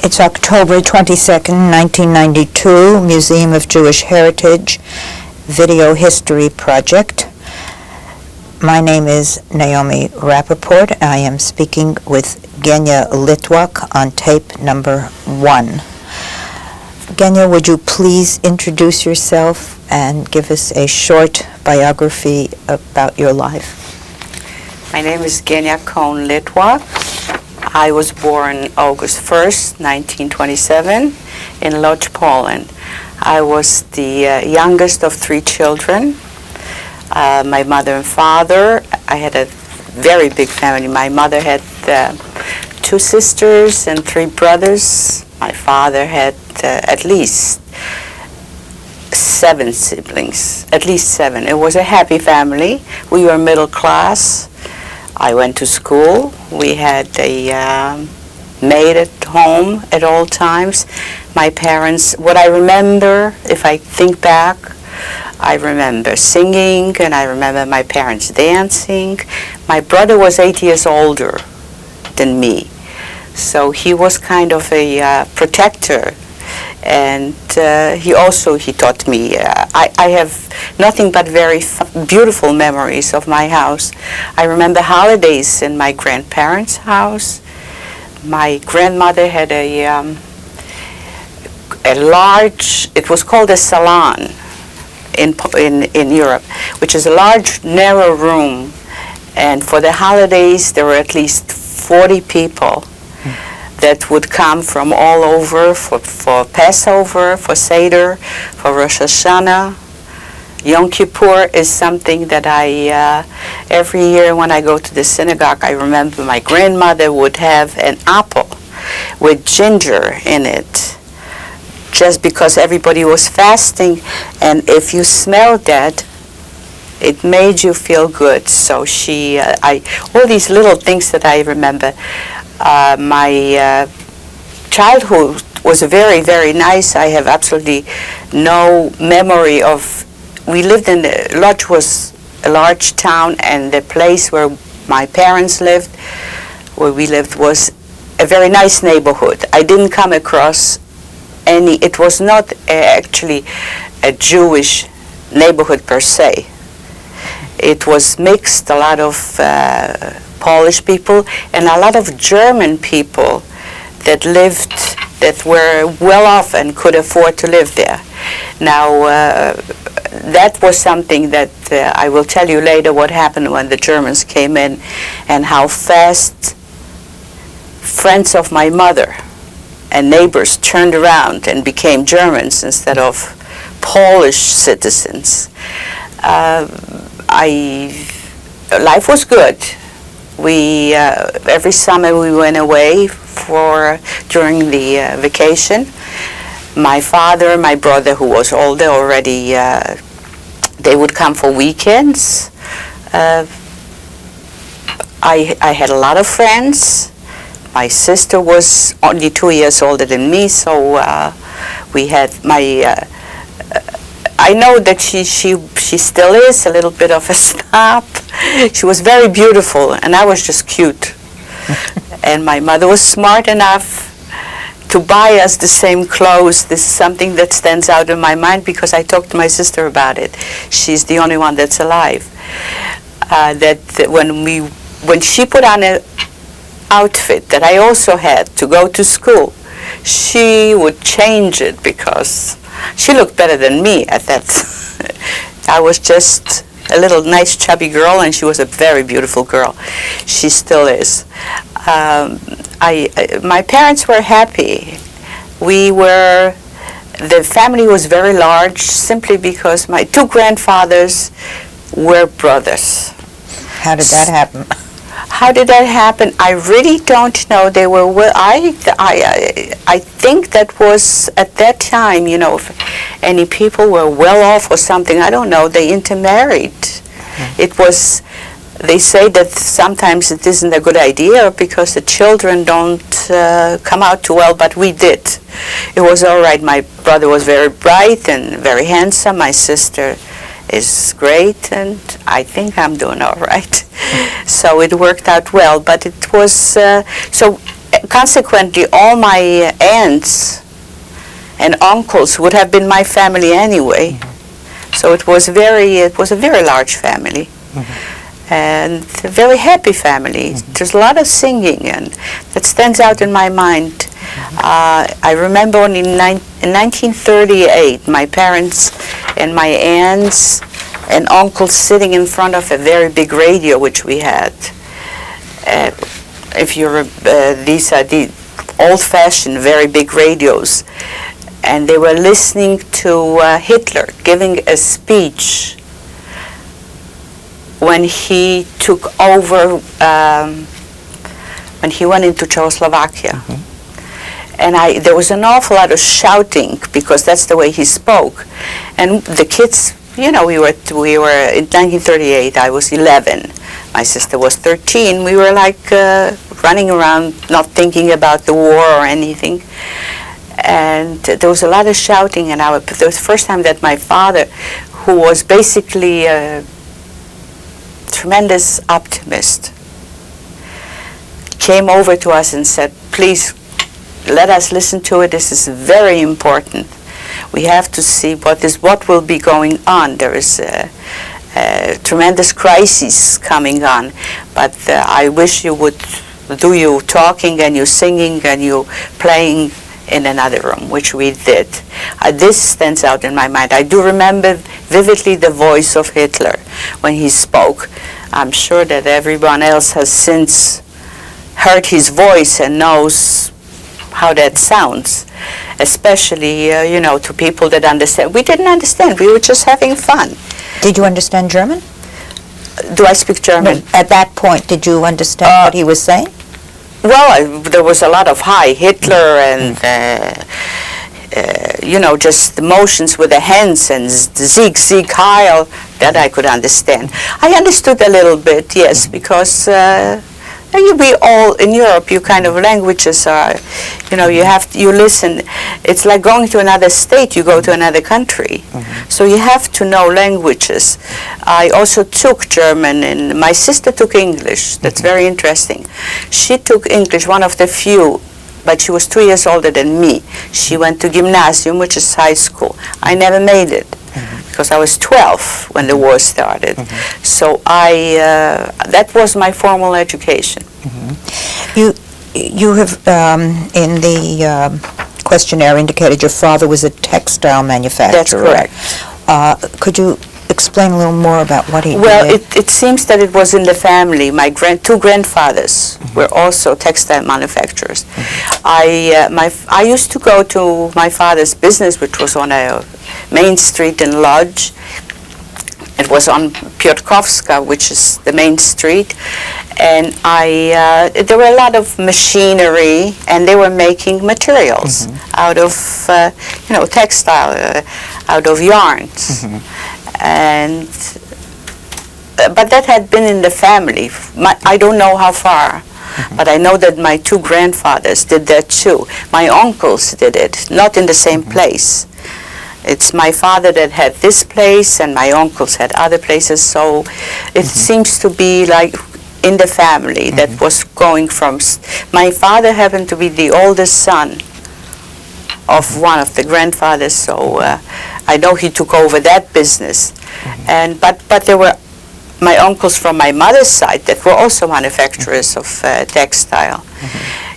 It's October 22nd, 1992, Museum of Jewish Heritage Video History Project. My name is Naomi Rappaport. I am speaking with Genia Litwok on tape number 1. Genia, would you please introduce yourself and give us a short biography about your life? My name is Genia Litwok. I was born August 1st, 1927 in Litwok, Poland. I was the youngest of 3 children. My mother and father, I had a very big family. My mother had 2 sisters and 3 brothers. My father had at least 7 siblings, at least 7. It was a happy family. We were middle class. I went to school. We had a maid at home at all times. My parents, what I remember, if I think back, I remember singing and I remember my parents dancing. My brother was 8 years older than me, so he was kind of a protector. And he taught me. I have nothing but very beautiful memories of my house. I remember holidays in my grandparents' house. My grandmother had a large, it was called a salon in Europe, which is a large, narrow room. And for the holidays, there were at least 40 people that would come from all over for Passover, for Seder, for Rosh Hashanah. Yom Kippur is something that every year when I go to the synagogue, I remember my grandmother would have an apple with ginger in it, just because everybody was fasting, and if you smelled that, it made you feel good. So all these little things that I remember. My childhood was very, very nice. I have absolutely no memory of. We lived in Lodz was a large town, and the place where my parents lived, where we lived, was a very nice neighborhood. I didn't come across any. It was not actually a Jewish neighborhood per se. It was mixed. A lot of Polish people and a lot of German people that were well off and could afford to live there. Now, that was something that I will tell you later what happened when the Germans came in and how fast friends of my mother and neighbors turned around and became Germans instead of Polish citizens. Life was good. We every summer we went away during the vacation. My father, my brother, who was older already, they would come for weekends. I had a lot of friends. My sister was only 2 years older than me, so we had my. I know that she still is a little bit of a snob. She was very beautiful, and I was just cute. And my mother was smart enough to buy us the same clothes. This is something that stands out in my mind because I talked to my sister about it. She's the only one that's alive. That when she put on an outfit that I also had to go to school, she would change it because she looked better than me at that. I was just a little nice chubby girl, and she was a very beautiful girl. She still is. My parents were happy. The family was very large simply because my 2 grandfathers were brothers. How did that happen? How did that happen? I really don't know. They were I think that was at that time, if any people were well off or something, I don't know, they intermarried. It was, they say that sometimes it isn't a good idea because the children don't come out too well, but we did. It was all right. My brother was very bright and very handsome. My sister is great, and I think I'm doing all right. So it worked out well, but it was, so consequently, all my aunts and uncles would have been my family anyway. So it was a very large family. And a very happy family. There's a lot of singing, and that stands out in my mind. I remember in 1938, my parents and my aunts and uncles sitting in front of a very big radio, which we had. These are the old-fashioned, very big radios, and they were listening to Hitler giving a speech when he took over, when he went into Czechoslovakia. And there was an awful lot of shouting because that's the way he spoke. And the kids, we were in 1938, I was 11. My sister was 13. We were like running around, not thinking about the war or anything. And there was a lot of shouting, and it was the first time that my father, who was basically tremendous optimist, came over to us and said, please let us listen to it. This is very important. We have to see what will be going on. There is a tremendous crisis coming on, but I wish you would do your talking and your singing and your playing in another room, which we did. This stands out in my mind. I do remember vividly the voice of Hitler when he spoke. I'm sure that everyone else has since heard his voice and knows how that sounds, especially, to people that understand. We didn't understand. We were just having fun. Did you understand German? Do I speak German? No, at that point, did you understand what he was saying? Well, there was a lot of Hitler and, just the motions with the hands and Sieg, Sieg, Heil, that I could understand. I understood a little bit, yes, because we all, in Europe, you kind of languages are, you listen. It's like going to another state, you go to another country. So you have to know languages. I also took German, and my sister took English. That's very interesting. She took English, one of the few, but she was 2 years older than me. She went to gymnasium, which is high school. I never made it because I was 12 when the war started. So that was my formal education. You have, in the questionnaire, indicated your father was a textile manufacturer. That's correct. Could you explain a little more about what he did? Well, it seems that it was in the family. My two grandfathers were also textile manufacturers. I used to go to my father's business, which was on a main street in Lodz. It was on Piotrkowska, which is the main street, and there were a lot of machinery, and they were making materials out of, textile, out of yarns, but that had been in the family. I don't know how far, but I know that my two grandfathers did that too. My uncles did it, not in the same place. It's my father that had this place, and my uncles had other places, so it seems to be like in the family that was going from... My father happened to be the oldest son of one of the grandfathers, so I know he took over that business. But there were my uncles from my mother's side that were also manufacturers of textile.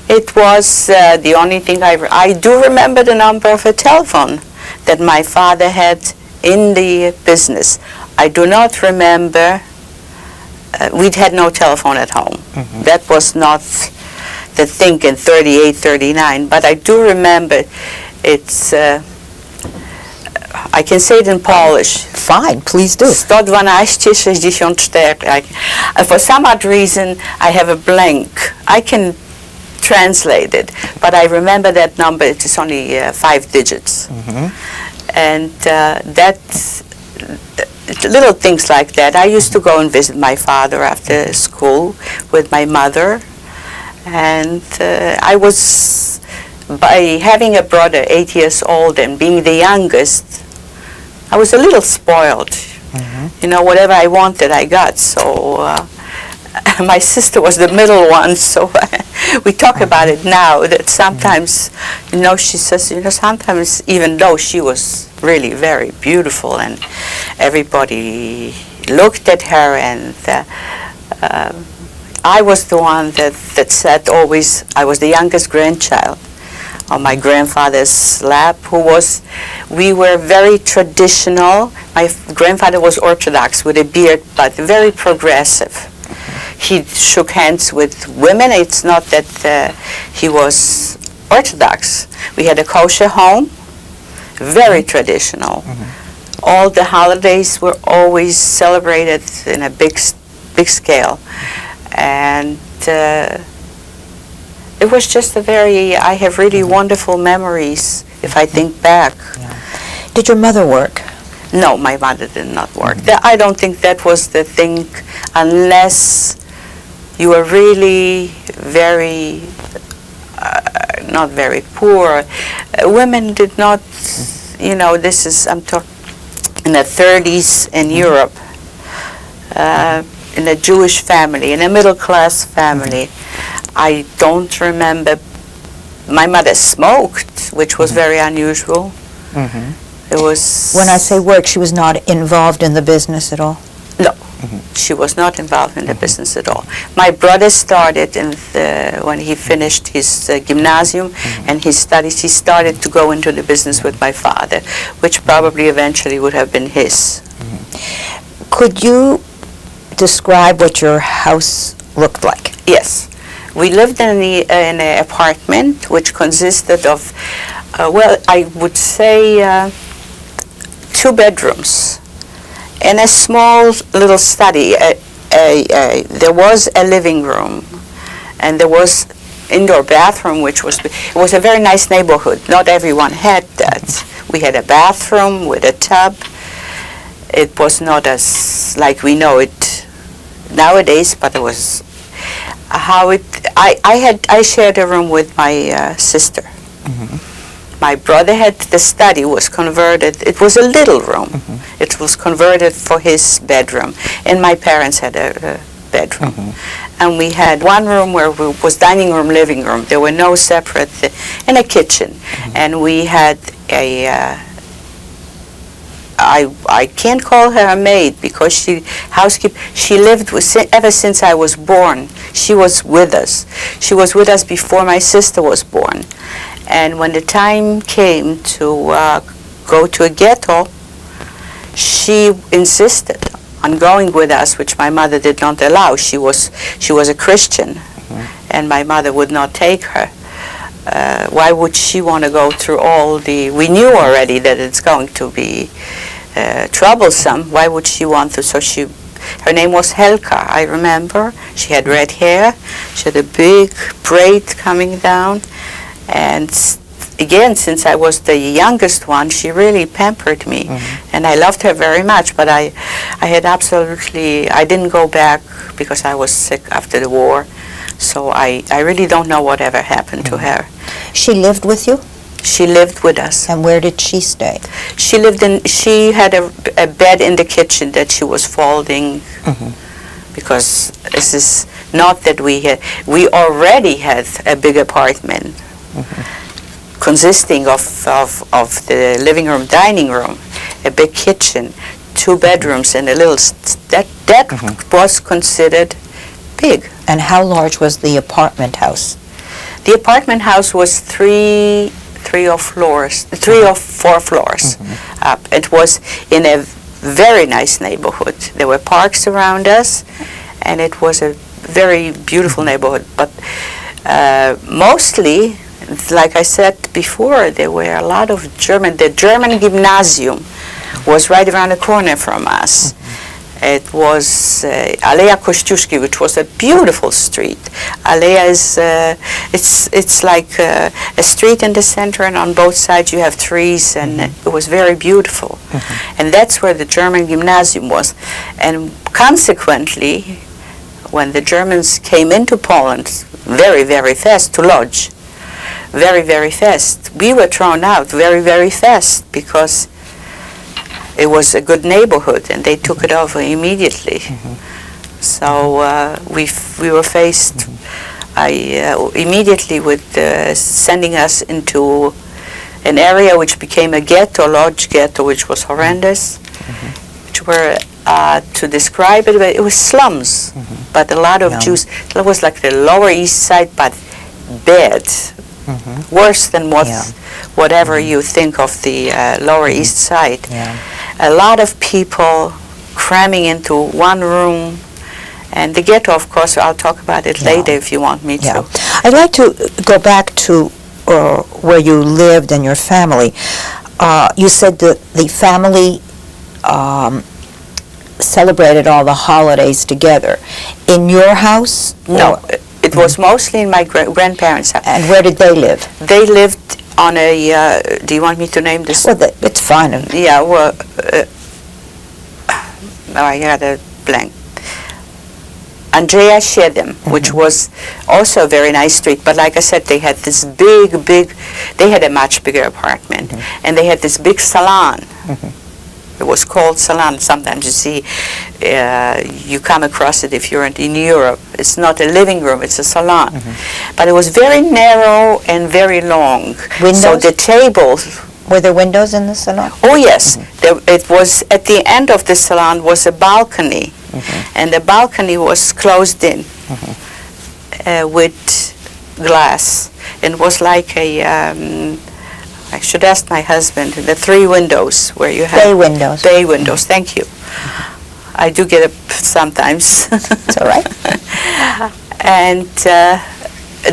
It was the only thing I do remember the number of a telephone that my father had in the business. I do not remember, we'd had no telephone at home. That was not the thing in 38, 39, but I do remember it's, I can say it in Polish. Fine, please do. 112-64. For some odd reason, I have a blank. I can translate it, but I remember that number. It is only 5 digits. And that's little things like that. I used to go and visit my father after school with my mother, and I was, by having a brother 8 years old and being the youngest, I was a little spoiled. Whatever I wanted, I got. So my sister was the middle one, so we talk about it now, that sometimes, she says, sometimes even though she was really very beautiful and everybody looked at her, and I was the one that said always, I was the youngest grandchild on my grandfather's lap, we were very traditional. My grandfather was Orthodox with a beard, but very progressive. He shook hands with women. It's not that he was Orthodox. We had a kosher home, very traditional. All the holidays were always celebrated in a big scale. And it was just I have really wonderful memories if I think back. Yeah. Did your mother work? No, my mother did not work. I don't think that was the thing, unless you were really very, not very poor. Women did not, I'm talking in the 30s in Europe, in a Jewish family, in a middle-class family. I don't remember. My mother smoked, which was very unusual. It was. When I say work, she was not involved in the business at all? No, she was not involved in the business at all. My brother started when he finished his gymnasium and his studies, he started to go into the business with my father, which probably eventually would have been his. Could you describe what your house looked like? Yes. We lived in an apartment which consisted of, I would say 2 bedrooms and a small little study. There was a living room, and there was indoor bathroom, it was a very nice neighborhood. Not everyone had that. We had a bathroom with a tub. It was not as like we know it nowadays, but it was I shared a room with my sister. My brother had the study, was converted. It was a little room. It was converted for his bedroom, and my parents had a bedroom. And we had one room where was dining room, living room. There were no separate, and a kitchen. And we had a I can't call her a maid because she lived ever since I was born. She was with us. She was with us before my sister was born. And when the time came to go to a ghetto, she insisted on going with us, which my mother did not allow. She was a Christian, and my mother would not take her. Why would she want to go through all we knew already that it's going to be troublesome. Why would she want to? So her name was Helka, I remember. She had red hair. She had a big braid coming down. And again, since I was the youngest one, she really pampered me. And I loved her very much, but I didn't go back because I was sick after the war. So I really don't know whatever happened to her. She lived with you? She lived with us. And where did she stay? She had a bed in the kitchen that she was folding, because this is not that we already had a big apartment consisting of the living room, dining room, a big kitchen, 2 bedrooms, and a little, that was considered big. And how large was the apartment house? The apartment house was 3 or 4 floors up. It was in a very nice neighborhood. There were parks around us, and it was a very beautiful neighborhood. But mostly, like I said before, there were a lot of German. The German gymnasium was right around the corner from us. It was Alea Kościuszki, which was a beautiful street. Alea is, it's like a street in the center, and on both sides you have trees, and it was very beautiful. And that's where the German gymnasium was. And consequently, when the Germans came into Poland very, very fast to lodge, very, very fast, we were thrown out very, very fast because it was a good neighborhood, and they took it over immediately. So we were faced immediately with sending us into an area which became a ghetto, a large ghetto, which was horrendous, which were, to describe it, it was slums, but a lot of Jews. It was like the Lower East Side, but bad, worse than whatever you think of the Lower East Side. A lot of people cramming into one room, and the ghetto, of course, I'll talk about it later if you want me to. I'd like to go back to where you lived and your family. You said that the family celebrated all the holidays together. In your house? No, it was mostly in my grandparents' house. And where did they live? They lived on a, do you want me to name this? Well, it's fine. Yeah, well, I had a blank. Andrea Siedem, which was also a very nice street, but like I said, they had this big, they had a much bigger apartment, and they had this big salon. It was called salon. Sometimes you see, you come across it if you're in Europe. It's not a living room, it's a salon. But it was very narrow and very long. Windows? So the tables... Were there windows in the salon? Oh, yes. It was, at the end of the salon was a balcony, and the balcony was closed in with glass. It was like a, I should ask my husband, the 3 windows where you have... Bay windows. Bay windows, thank you. I do get it sometimes. It's all right. And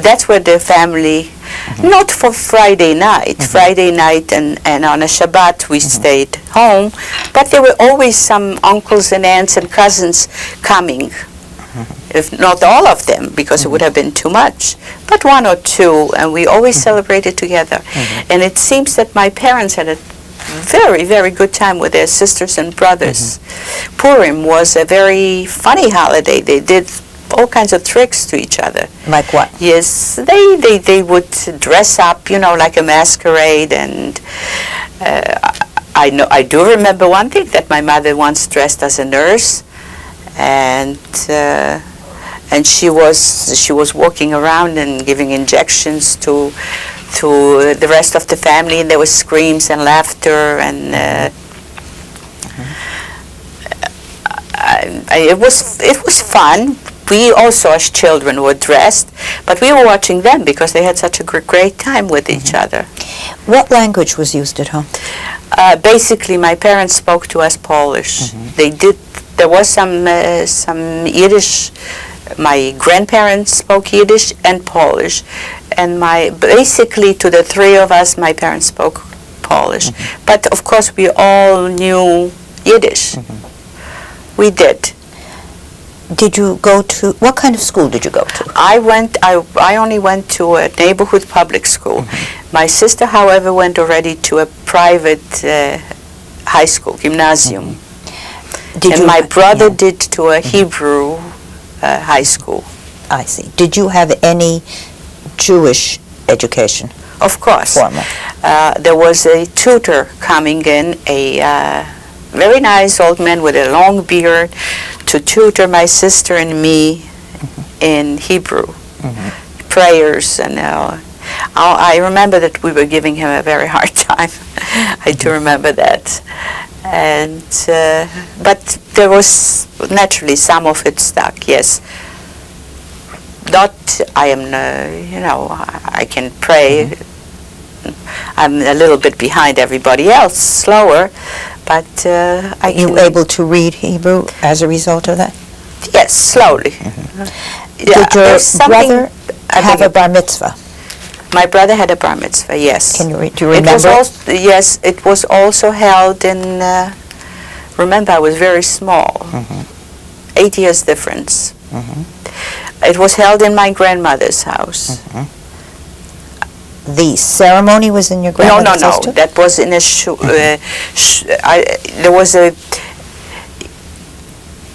that's where the family... Not for Friday night. Friday night and on a Shabbat we stayed home, but there were always some uncles and aunts and cousins coming, if not all of them, because it would have been too much, but 1 or 2, and we always celebrated together. And it seems that my parents had a very, very good time with their sisters and brothers. Purim was a very funny holiday. They did all kinds of tricks to each other. Like what? Yes, they would dress up, you know, like a masquerade, and I do remember one thing, that my mother once dressed as a nurse, and she was walking around and giving injections to the rest of the family, and there was screams and laughter, and it was fun. We also, as children, were dressed, but we were watching them because they had such a great time with each other. What language was used at home? Basically, my parents spoke to us Polish. There was some Yiddish. My grandparents spoke Yiddish and Polish, and basically to the 3 of us, my parents spoke Polish. But of course, we all knew Yiddish. We did. Did you go to, what kind of school did you go to? I only went to a neighborhood public school. My sister, however, went already to a private high school, gymnasium. And my brother did to a Hebrew high school. I see. Did you have any Jewish education? Of course. Formal. There was a tutor coming in, a very nice old man with a long beard, to tutor my sister and me in Hebrew, prayers, and I remember that we were giving him a very hard time. I do remember that. And but there was naturally some of it stuck, yes. Not, I am, you know, I can pray. I'm a little bit behind everybody else, slower, but I can... You able to read Hebrew as a result of that? Yes, slowly. Did your brother have a bar mitzvah? My brother had a bar mitzvah, yes. Do you remember? Yes, it was also held in, remember I was very small, 8 years difference. It was held in my grandmother's house. The ceremony was in your grandmother's house too? No, that was in a there was a,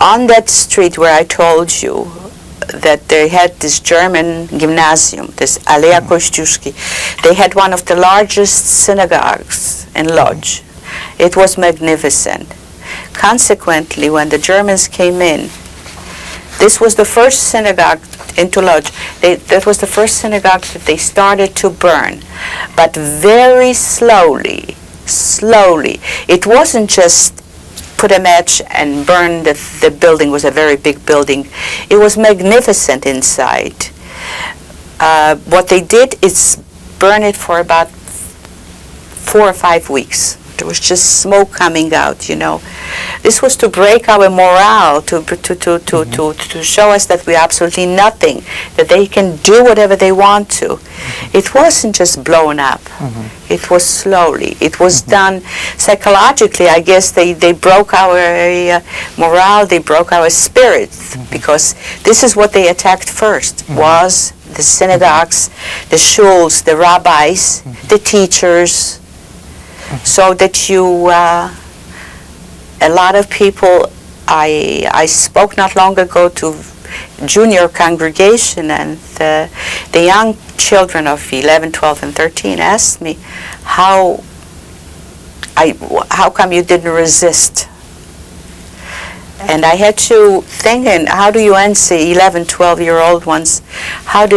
on that street where I told you that they had this German gymnasium, this Alea Kościuszki, they had one of the largest synagogues in Lodz. It was magnificent. Consequently, when the Germans came in, This was the first synagogue in Toulouse. That was the first synagogue that they started to burn, but very slowly. It wasn't just put a match and burn the building. Was a very big building. It was magnificent inside. What they did is burn it for about 4 or 5 weeks. There was just smoke coming out, you know. This was to break our morale, to show us that we're absolutely nothing, that they can do whatever they want to. It wasn't just blown up. It was slowly. It was done psychologically. I guess they broke our morale, they broke our spirit, because this is what they attacked first, was the synagogues, the shuls, the rabbis, the teachers, so that a lot of people, I spoke not long ago to junior congregation, and the young children of 11, 12, and 13 asked me, how come you didn't resist? And I had to think, and how do you answer 11, 12-year-old ones? How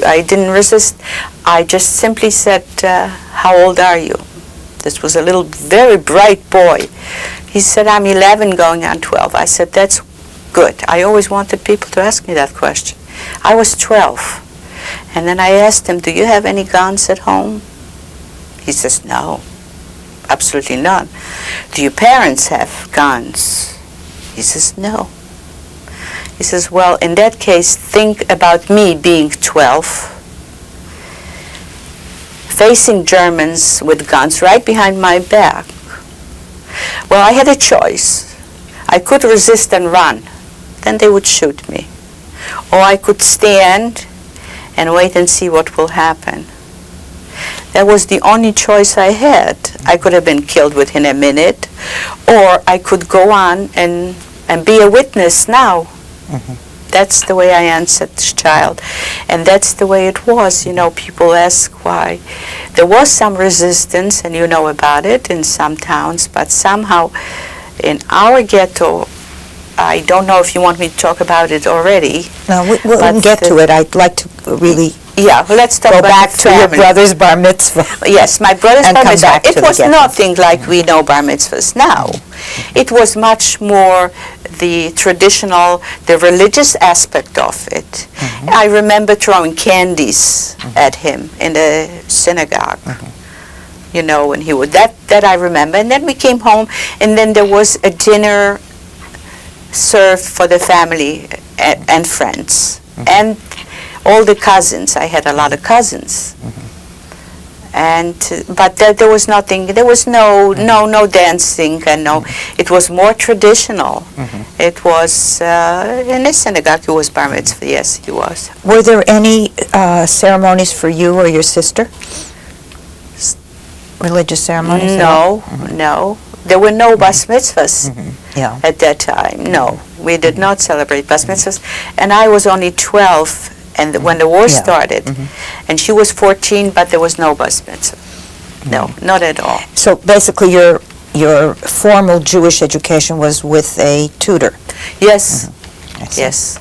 I didn't resist? I just simply said, how old are you? This was a little, very bright boy. He said, I'm 11 going on 12. I said, that's good. I always wanted people to ask me that question. I was 12. And then I asked him, do you have any guns at home? He says, no, absolutely none. Do your parents have guns? He says, no. He says, well, in that case, think about me being 12, facing Germans with guns right behind my back. Well, I had a choice. I could resist and run. Then they would shoot me. Or I could stand and wait and see what will happen. That was the only choice I had. I could have been killed within a minute, or I could go on and be a witness now. That's the way I answered this child. And that's the way it was. You know, people ask why. There was some resistance, and you know about it in some towns, but somehow in our ghetto, I don't know if you want me to talk about it already. No, we'll get to it. I'd like to really let's talk go about back the to your family. brother bar mitzvah. Yes, my brother's And bar come mitzvah. back to It the was ghetto. nothing like we know bar mitzvahs now. It was much more the traditional, the religious aspect of it. I remember throwing candies at him in the synagogue. You know, when he would, that I remember. And then we came home, and then there was a dinner served for the family and friends. And all the cousins. I had a lot of cousins. But there was nothing. There was no dancing, and no. It was more traditional. It was in the synagogue. It was bar mitzvah. Yes, he was. Were there any ceremonies for you or your sister? Religious ceremonies? No. There were no bas mitzvahs Yeah. at that time. No, we did not celebrate bas mitzvahs, and I was only 12. And when the war started, and she was 14, but there was no bas mitzvah. No, not at all. So basically your formal Jewish education was with a tutor? Yes, I see. yes.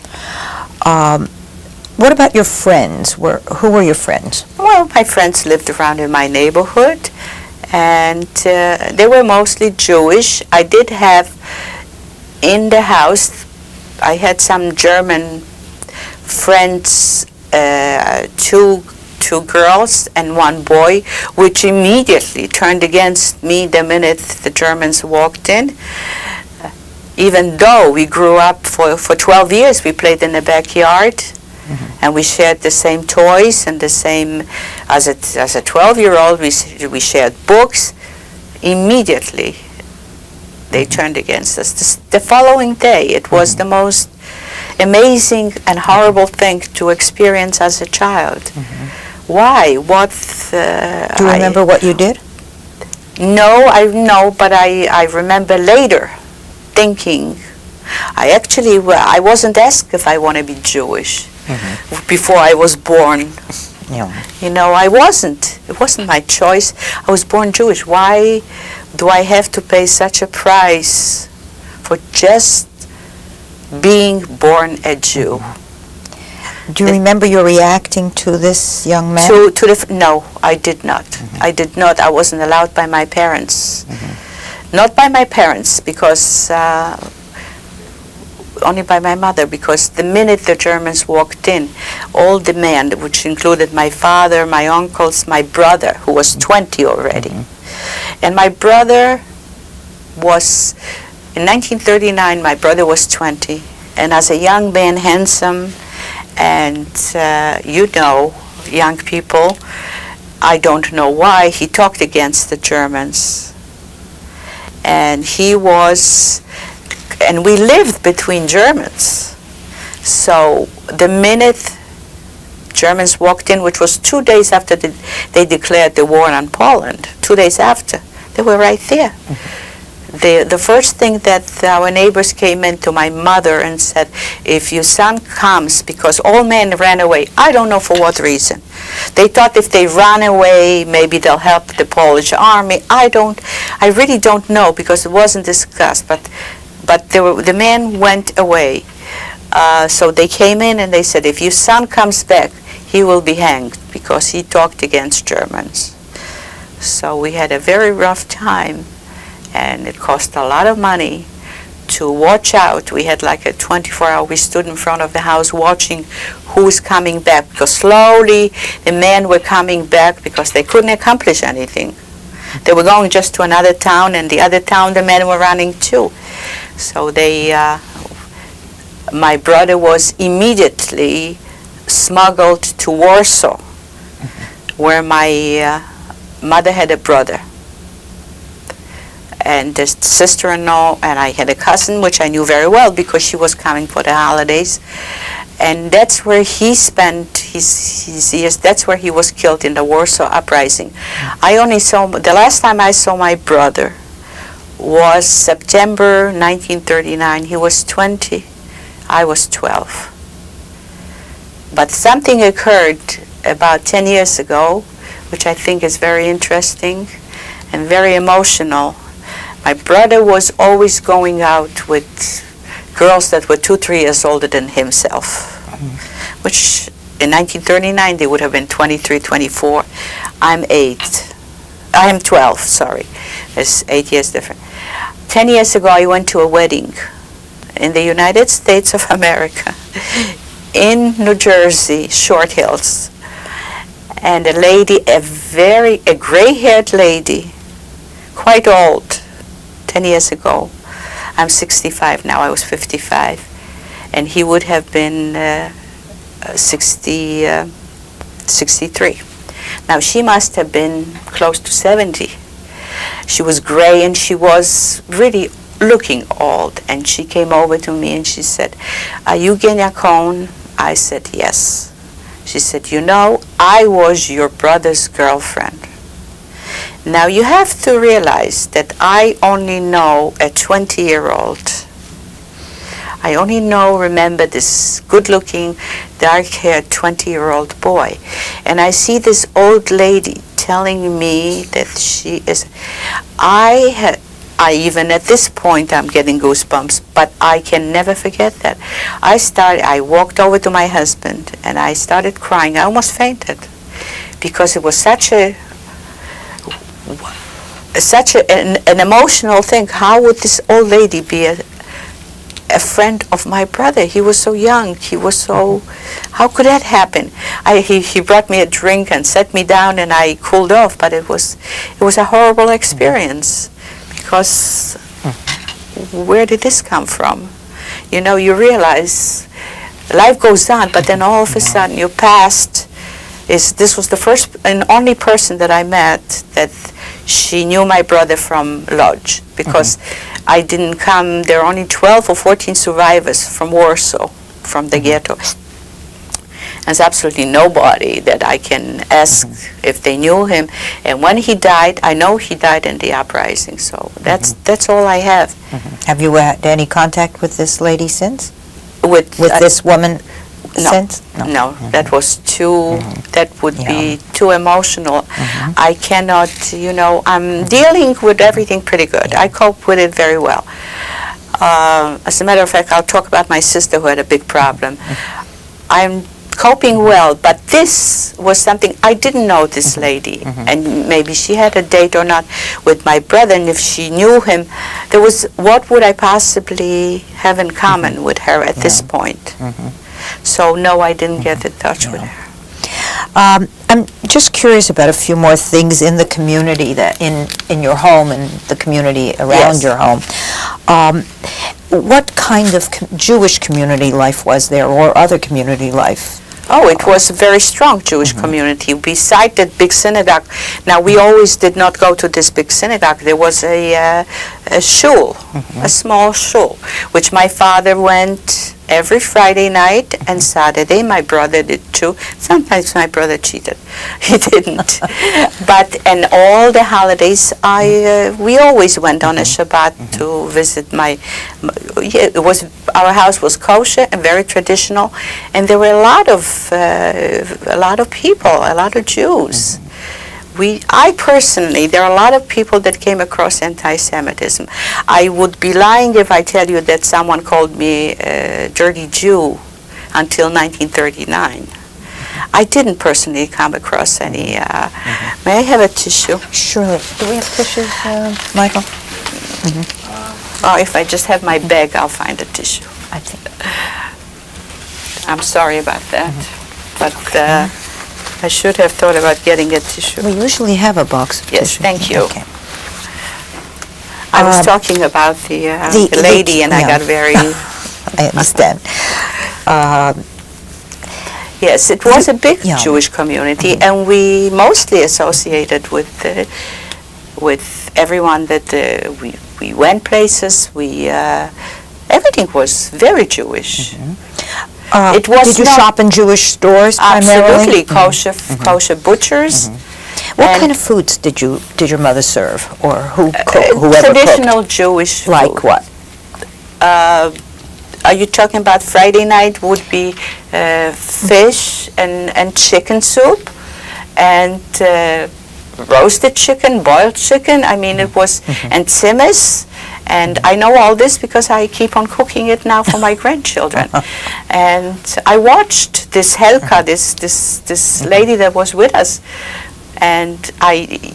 What about your friends? Who were your friends? Well, my friends lived around in my neighborhood, and they were mostly Jewish. I did have in the house, I had some German friends, two girls and one boy, which immediately turned against me the minute the Germans walked in. Even though we grew up for 12 years, we played in the backyard, and we shared the same toys and the same, as a 12-year-old, we shared books. Immediately, they turned against us. The following day, it was the most amazing and horrible thing to experience as a child. Why? What? Do you remember what you did? No, but I remember later thinking, I wasn't asked if I want to be Jewish before I was born. Yeah. You know, I wasn't. It wasn't my choice. I was born Jewish. Why do I have to pay such a price for just being born a Jew. Do you remember you reacting to this young man? No, I did not. I did not. I wasn't allowed by my parents. Not by my parents, because only by my mother, because the minute the Germans walked in, all the men, which included my father, my uncles, my brother, who was 20 already. And my brother was, in 1939, my brother was 20. And as a young man, handsome, and young people, I don't know why, he talked against the Germans. And and we lived between Germans. So the minute Germans walked in, which was 2 days after they declared the war on Poland, 2 days after, they were right there. The first thing that our neighbors came in to my mother and said, if your son comes, because all men ran away, I don't know for what reason. They thought if they run away, maybe they'll help the Polish army. I really don't know, because it wasn't discussed, but the men went away. So they came in and they said, if your son comes back, he will be hanged, because he talked against Germans. So we had a very rough time, and it cost a lot of money to watch out. We had like a 24-hour, we stood in front of the house watching who's coming back, because slowly the men were coming back because they couldn't accomplish anything. They were going just to another town, and the other town the men were running too. So my brother was immediately smuggled to Warsaw, where my mother had a brother and a sister-in-law, and I had a cousin, which I knew very well because she was coming for the holidays. And that's where he spent his years. That's where he was killed, in the Warsaw Uprising. The last time I saw my brother was September 1939. He was 20, I was 12. But something occurred about 10 years ago, which I think is very interesting and very emotional. My brother was always going out with girls that were 2-3 years older than himself, which in 1939 they would have been 23, 24. I'm 12, sorry. It's 8 years different. 10 years ago I went to a wedding in the United States of America, in New Jersey, Short Hills. And a lady, a gray-haired lady, quite old, 10 years ago. I'm 65 now, I was 55. And he would have been 63. Now she must have been close to 70. She was gray and she was really looking old. And she came over to me and she said, "Are you Genia Cohn?" I said, "Yes." She said, "You know, I was your brother's girlfriend." Now you have to realize that I only know a 20-year-old. I only remember this good-looking, dark-haired 20-year-old boy. And I see this old lady telling me that she is... I even at this point, I'm getting goosebumps, but I can never forget that. I walked over to my husband and I started crying. I almost fainted because it was such an emotional thing. How would this old lady be a friend of my brother? He was so young. He was so... How could that happen? He brought me a drink and set me down and I cooled off, but it was a horrible experience. Because where did this come from? You know, you realize life goes on, but then all of a sudden your past this was the first and only person that I met that she knew my brother from Lodz, because I didn't come, there are only 12 or 14 survivors from Warsaw, from the ghetto. There's absolutely nobody that I can ask if they knew him. And when he died, I know he died in the uprising. So that's all I have. Have you had any contact with this lady since? With this woman no, since? No, that was too. That would be too emotional. I cannot. You know, I'm dealing with everything pretty good. I cope with it very well. As a matter of fact, I'll talk about my sister who had a big problem. I'm coping well, but this was something I didn't know this lady, and maybe she had a date or not with my brother, and if she knew him, there was, what would I possibly have in common with her at this point? So no, I didn't get in touch with her. I'm just curious about a few more things in the community, that in your home and the community around your home. What kind of Jewish community life was there, or other community life? Oh, it was a very strong Jewish community. Beside that big synagogue, now we always did not go to this big synagogue. There was a shul, a small shul, which my father went every Friday night and Saturday. My brother did too. Sometimes my brother cheated. He didn't. But and all the holidays, we always went on a Shabbat to visit our house was kosher and very traditional, and there were a lot of people, a lot of Jews. I personally, there are a lot of people that came across anti-Semitism. I would be lying if I tell you that someone called me a dirty Jew until 1939. I didn't personally come across any. May I have a tissue? Surely. Do we have tissues, Michael? Oh, if I just have my bag, I'll find a tissue. I think. I'm sorry about that, but I should have thought about getting a tissue. We usually have a box of Yes, tissue. thank you. Okay. I was talking about the lady, and I got very... I understand. Yes, it was a big Jewish community, and we mostly associated with everyone that we went places. Everything was very Jewish. It was did you shop in Jewish stores primarily? Absolutely, kosher butchers. What kind of foods did your mother serve, or whoever traditional cooked? Jewish food. Like what? Are you talking about Friday night? Would be fish and chicken soup, and roasted chicken, boiled chicken. I mean, it was and tzimmes. And I know all this because I keep on cooking it now for my grandchildren. And I watched this Helka, this lady that was with us, and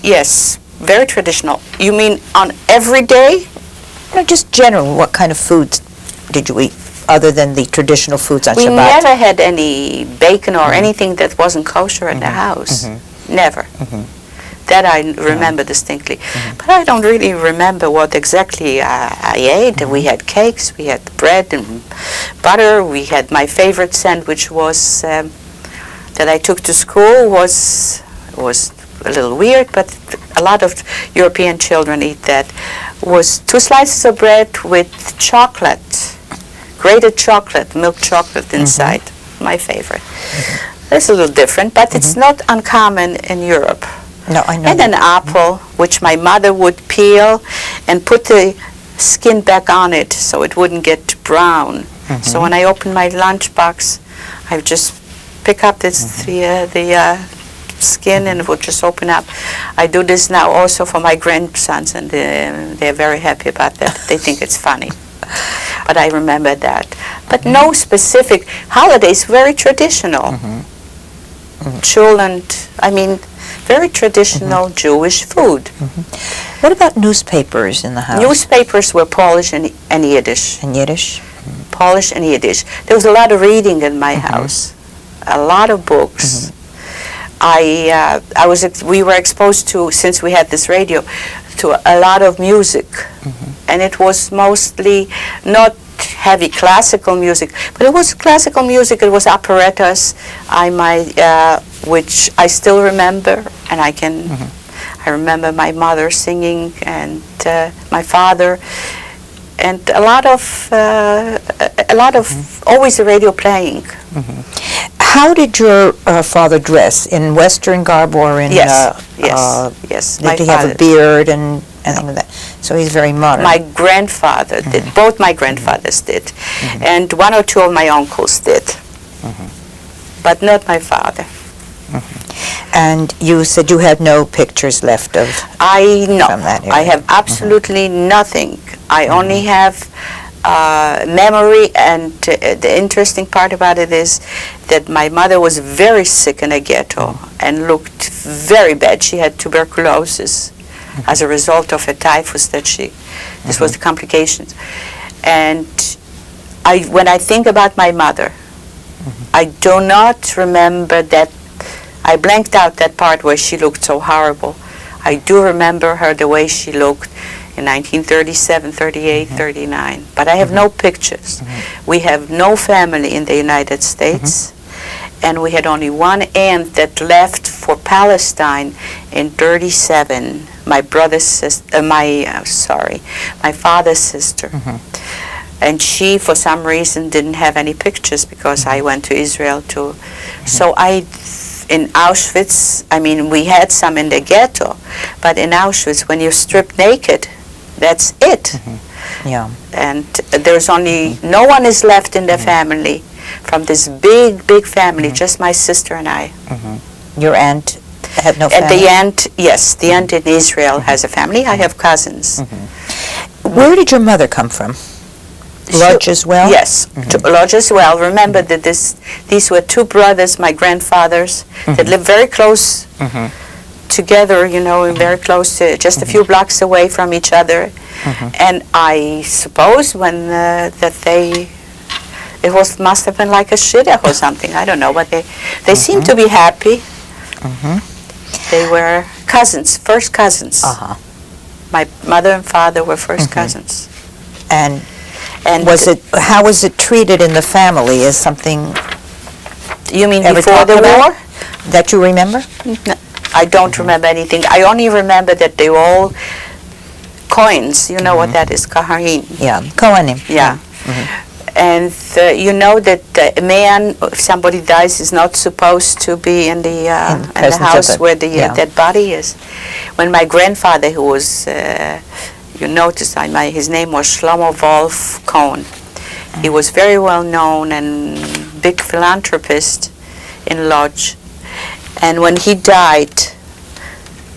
yes, very traditional. You mean on every day? No, just general. What kind of foods did you eat other than the traditional foods on We Shabbat? never had any bacon or anything that wasn't kosher in the house. Never. That I remember distinctly. But I don't really remember what exactly I ate. We had cakes, we had bread and butter. We had my favorite sandwich was that I took to school was a little weird, but a lot of European children eat that. Was 2 slices of bread with chocolate, grated chocolate, milk chocolate inside. My favorite. That's a little different, but it's not uncommon in Europe. No, I know. And an apple, which my mother would peel and put the skin back on it so it wouldn't get brown. So when I open my lunchbox, I would just pick up the skin and it would just open up. I do this now also for my grandsons, and they're very happy about that. They think it's funny. But I remember that. But no specific holidays, very traditional. Children, I mean, very traditional Jewish food. What about newspapers in the house? Newspapers were Polish and Yiddish. And Yiddish? Polish and Yiddish. There was a lot of reading in my house, a lot of books. We were exposed to, since we had this radio, to a lot of music, and it was mostly not heavy classical music, but it was classical music. It was operettas, which I still remember, and I remember my mother singing, and my father, and a lot of always the radio playing. How did your father dress? In Western garb or in? Yes. Did he have a beard and anything like that? So he's very modern. My grandfather did. Both my grandfathers did, and 1 or 2 of my uncles did, but not my father. And you said you had no pictures left of from that area. I have absolutely nothing. I only have memory, and the interesting part about it is that my mother was very sick in a ghetto and looked very bad. She had tuberculosis as a result of a typhus that this was the complications. And when I think about my mother, I do not remember that. I blanked out that part where she looked so horrible. I do remember her the way she looked in 1937, 38, 39. But I have no pictures. We have no family in the United States. And we had only one aunt that left for Palestine in 37. My brother's sister, my father's sister. And she, for some reason, didn't have any pictures because I went to Israel too. So in Auschwitz, I mean, we had some in the ghetto, but in Auschwitz, when you're stripped naked, that's it. Yeah. And there's only, no one is left in the family from this big, big family, just my sister and I. Your aunt had no And family? the aunt, yes, the aunt in Israel has a family. I have cousins. Where did your mother come from? Lodge as well? Yes, Lodge as well. Remember that these were two brothers, my grandfathers, that lived very close together, you know, and very close, just a few blocks away from each other. And I suppose when must have been like a shidduch or something. I don't know, but they seemed to be happy. They were cousins, first cousins. My mother and father were first cousins. And how was it treated in the family? Is something you mean ever before talked the about war? That you remember? No, I don't remember anything. I only remember that they were all coins. You know what that is, kaharin. Yeah, Kohanim. Yeah. And you know that a man, if somebody dies, is not supposed to be in the house where the dead body is. When my grandfather, who was, you noticed, his name was Shlomo Wolf Cohn. He was very well known and big philanthropist in Lodz. And when he died,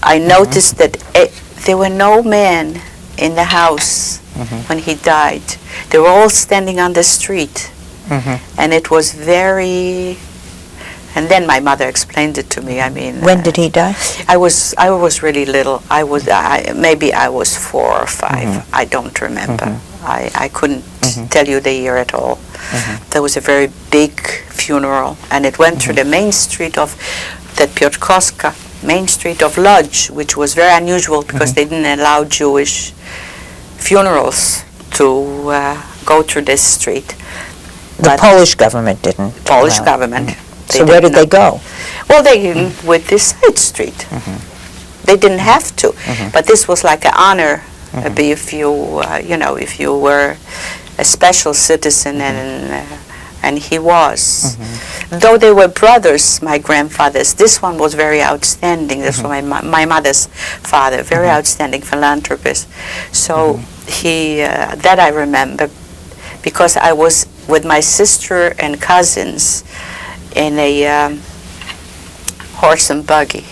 I noticed that there were no men in the house when he died. They were all standing on the street. And it was very... And then my mother explained it to me. I mean... When did he die? I was really little. Maybe I was 4 or 5. I don't remember. I couldn't tell you the year at all. There was a very big funeral, and it went through the main street of the Piotrkowska, main street of Lodz, which was very unusual because they didn't allow Jewish funerals to go through this street. The Polish government didn't. Polish government. So where did they go? Well, they with this side street. They didn't have to, but this was like an honor. If you, if you were a special citizen, and he was. Though they were brothers, my grandfathers. This one was very outstanding. This was my mother's father, very outstanding philanthropist. So that I remember, because I was with my sister and cousins in a horse and buggy,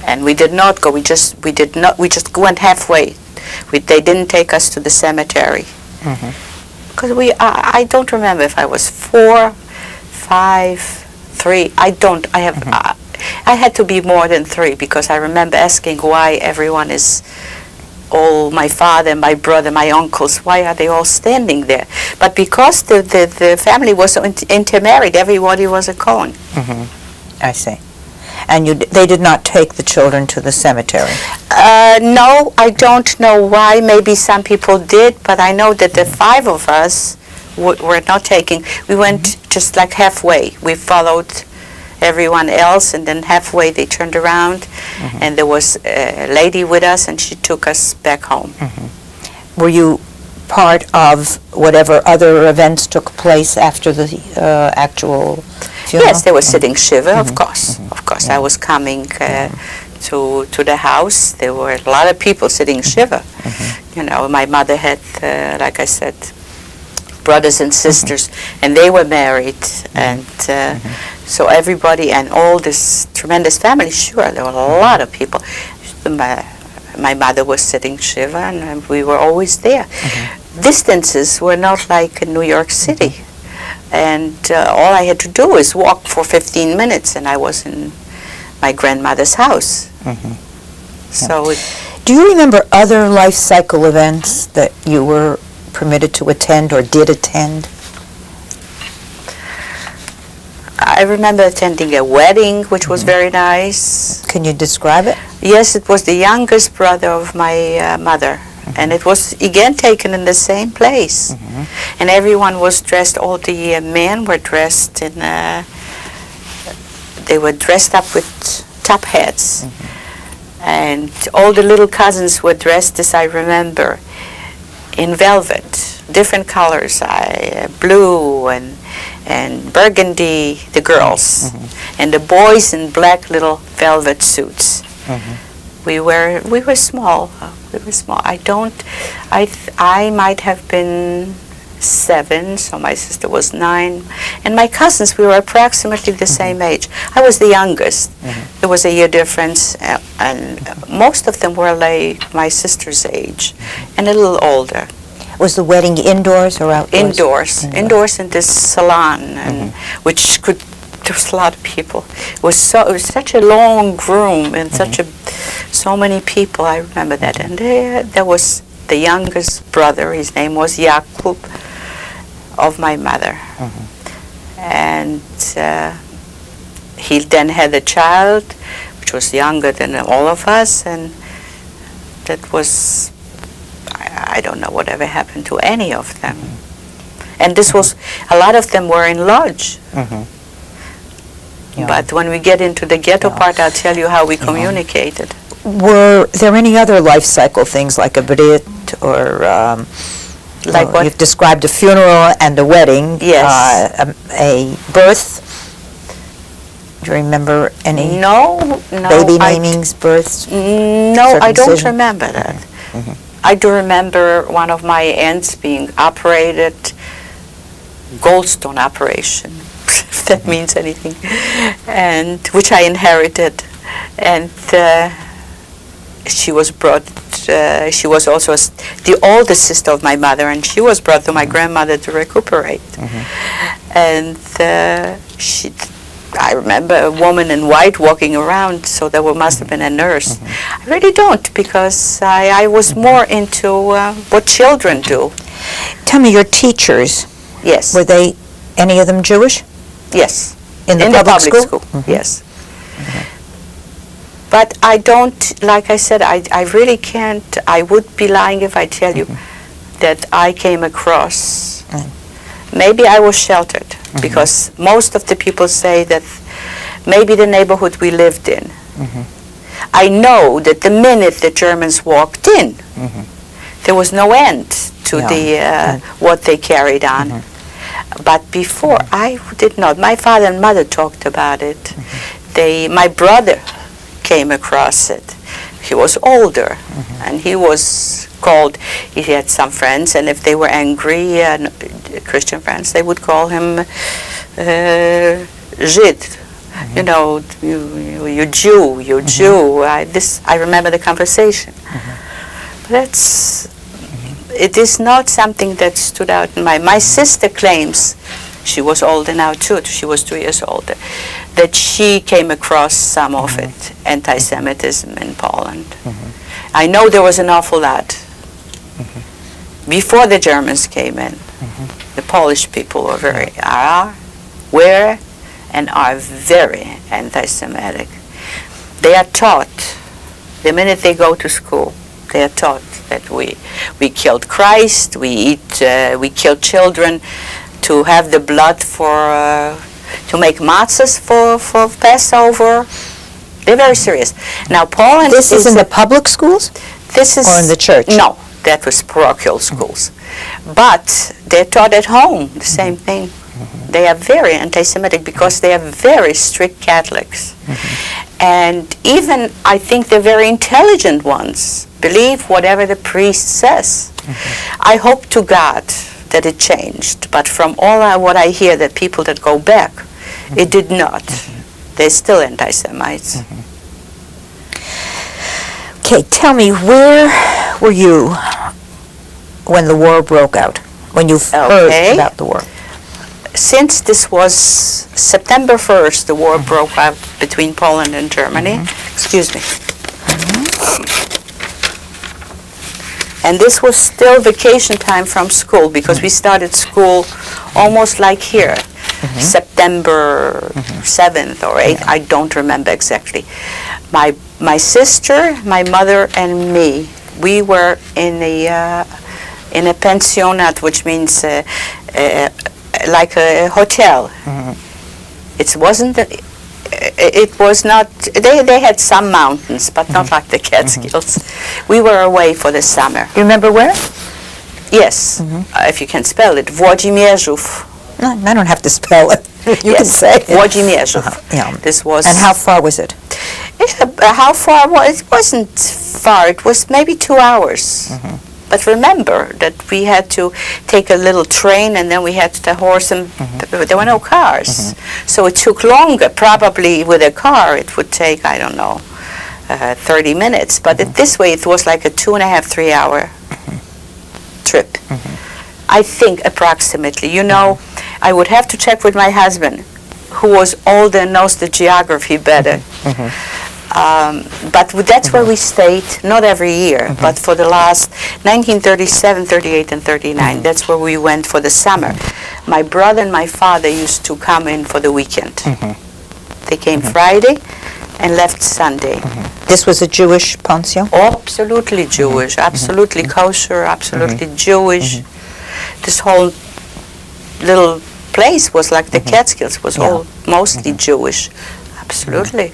and we did not go. We just went halfway. They didn't take us to the cemetery because I don't remember if I was 4, 5, 3. I had to be more than 3 because I remember asking why everyone is. All my father, my brother, my uncles, why are they all standing there? But because the family was so intermarried, everybody was a Cohen. I see. And they did not take the children to the cemetery? No, I don't know why. Maybe some people did, but I know that the 5 of us were not taking. We went just like halfway. We followed everyone else, and then halfway they turned around, and there was a lady with us, and she took us back home. Were you part of whatever other events took place after the actual funeral? Yes, they were sitting Shiva, of course. Of course, I was coming to the house. There were a lot of people sitting Shiva. You know, my mother had, like I said, brothers and sisters, and they were married, and so everybody and all this tremendous family, sure, there were a lot of people. My mother was sitting Shiva, and we were always there. distances were not like in New York City. And all I had to do is walk for 15 minutes, and I was in my grandmother's house. So, do you remember other life cycle events that you were permitted to attend or did attend? I remember attending a wedding, which was very nice. Can you describe it? Yes, it was the youngest brother of my mother. And it was again taken in the same place. And everyone was dressed, all the men were dressed in, they were dressed up with top hats. And all the little cousins were dressed, as I remember, in velvet, different colors, blue and burgundy, the girls, and the boys in black little velvet suits. We were small. We were small. I might have been 7, so my sister was 9, and my cousins, we were approximately the same age. I was the youngest. There was a year difference, and most of them were like my sister's age, and a little older. Was the wedding indoors or outdoors? Indoors in this salon, and which could. There was a lot of people. It was such a long room and so many people. I remember that. And there was the youngest brother. His name was Jakub, of my mother. And he then had a child, which was younger than all of us, and that was, I don't know whatever happened to any of them. And this was, a lot of them were in lodge. But when we get into the ghetto part, I'll tell you how we communicated. Were there any other life cycle things like a brit or like what? You've described a funeral and a wedding. Yes. A birth. Do you remember any? No. Baby namings, births? No, I don't remember that. I do remember one of my aunts being operated, gallstone operation. If that means anything, and which I inherited, and she was brought. She was also the oldest sister of my mother, and she was brought to my grandmother to recuperate. And I remember a woman in white walking around, so there must have been a nurse. I really don't, because I was more into what children do. Tell me, your teachers. Yes. Were they any of them Jewish? Yes. In the public school? Yes. But I don't, like I said, I really can't, I would be lying if I tell you that I came across, maybe I was sheltered, because most of the people say that maybe the neighborhood we lived in, I know that the minute the Germans walked in, there was no end to what they carried on. But before, I did not. My father and mother talked about it. My brother came across it. He was older, and he was called, he had some friends, and if they were angry, Christian friends, they would call him Żyd. You know, you Jew, you Jew. I remember the conversation. But it is not something that stood out in my sister claims, she was older now too, she was 2 years older, that she came across some of it, anti-Semitism in Poland. I know there was an awful lot. Before the Germans came in, the Polish people were were and are very anti-Semitic. They are taught, the minute they go to school, they are taught that we killed Christ, we killed children to have the blood to make matzahs for Passover. They're very serious. Now Poland This is in the public schools? This is, or in the church? No, that was parochial schools. But they're taught at home, the same thing. They are very anti-Semitic because they are very strict Catholics. And even, I think, the very intelligent ones believe whatever the priest says. I hope to God that it changed, but from all what I hear, that people that go back, it did not. They're still anti-Semites. Okay, tell me, where were you when the war broke out, when you heard about the war? Since this was September 1st, the war broke out between Poland and Germany. Excuse me. And this was still vacation time from school, because we started school almost like here, September 7th or 8th, I don't remember exactly. My sister, my mother, and me, we were in a pensionat, which means like a hotel. It was not, they had some mountains, but not like the Catskills. We were away for the summer. You remember where? Yes, if you can spell it, Włodzimierzów. No, I don't have to spell it. You can say it. Włodzimierzów. Yeah. This was. And how far was it? How far? Well, it wasn't far. It was maybe 2 hours. But remember that we had to take a little train, and then we had to horse, and there were no cars. So it took longer. Probably with a car it would take, I don't know, 30 minutes. But this way it was like a 2.5, 3 hour trip. I think approximately. You know, I would have to check with my husband, who was older and knows the geography better. But that's where we stayed, not every year, but for the last 1937, 38, and 39. That's where we went for the summer. My brother and my father used to come in for the weekend. They came Friday and left Sunday. This was a Jewish pension? Absolutely Jewish, absolutely kosher, absolutely Jewish. This whole little place was like the Catskills, was all mostly Jewish. Absolutely.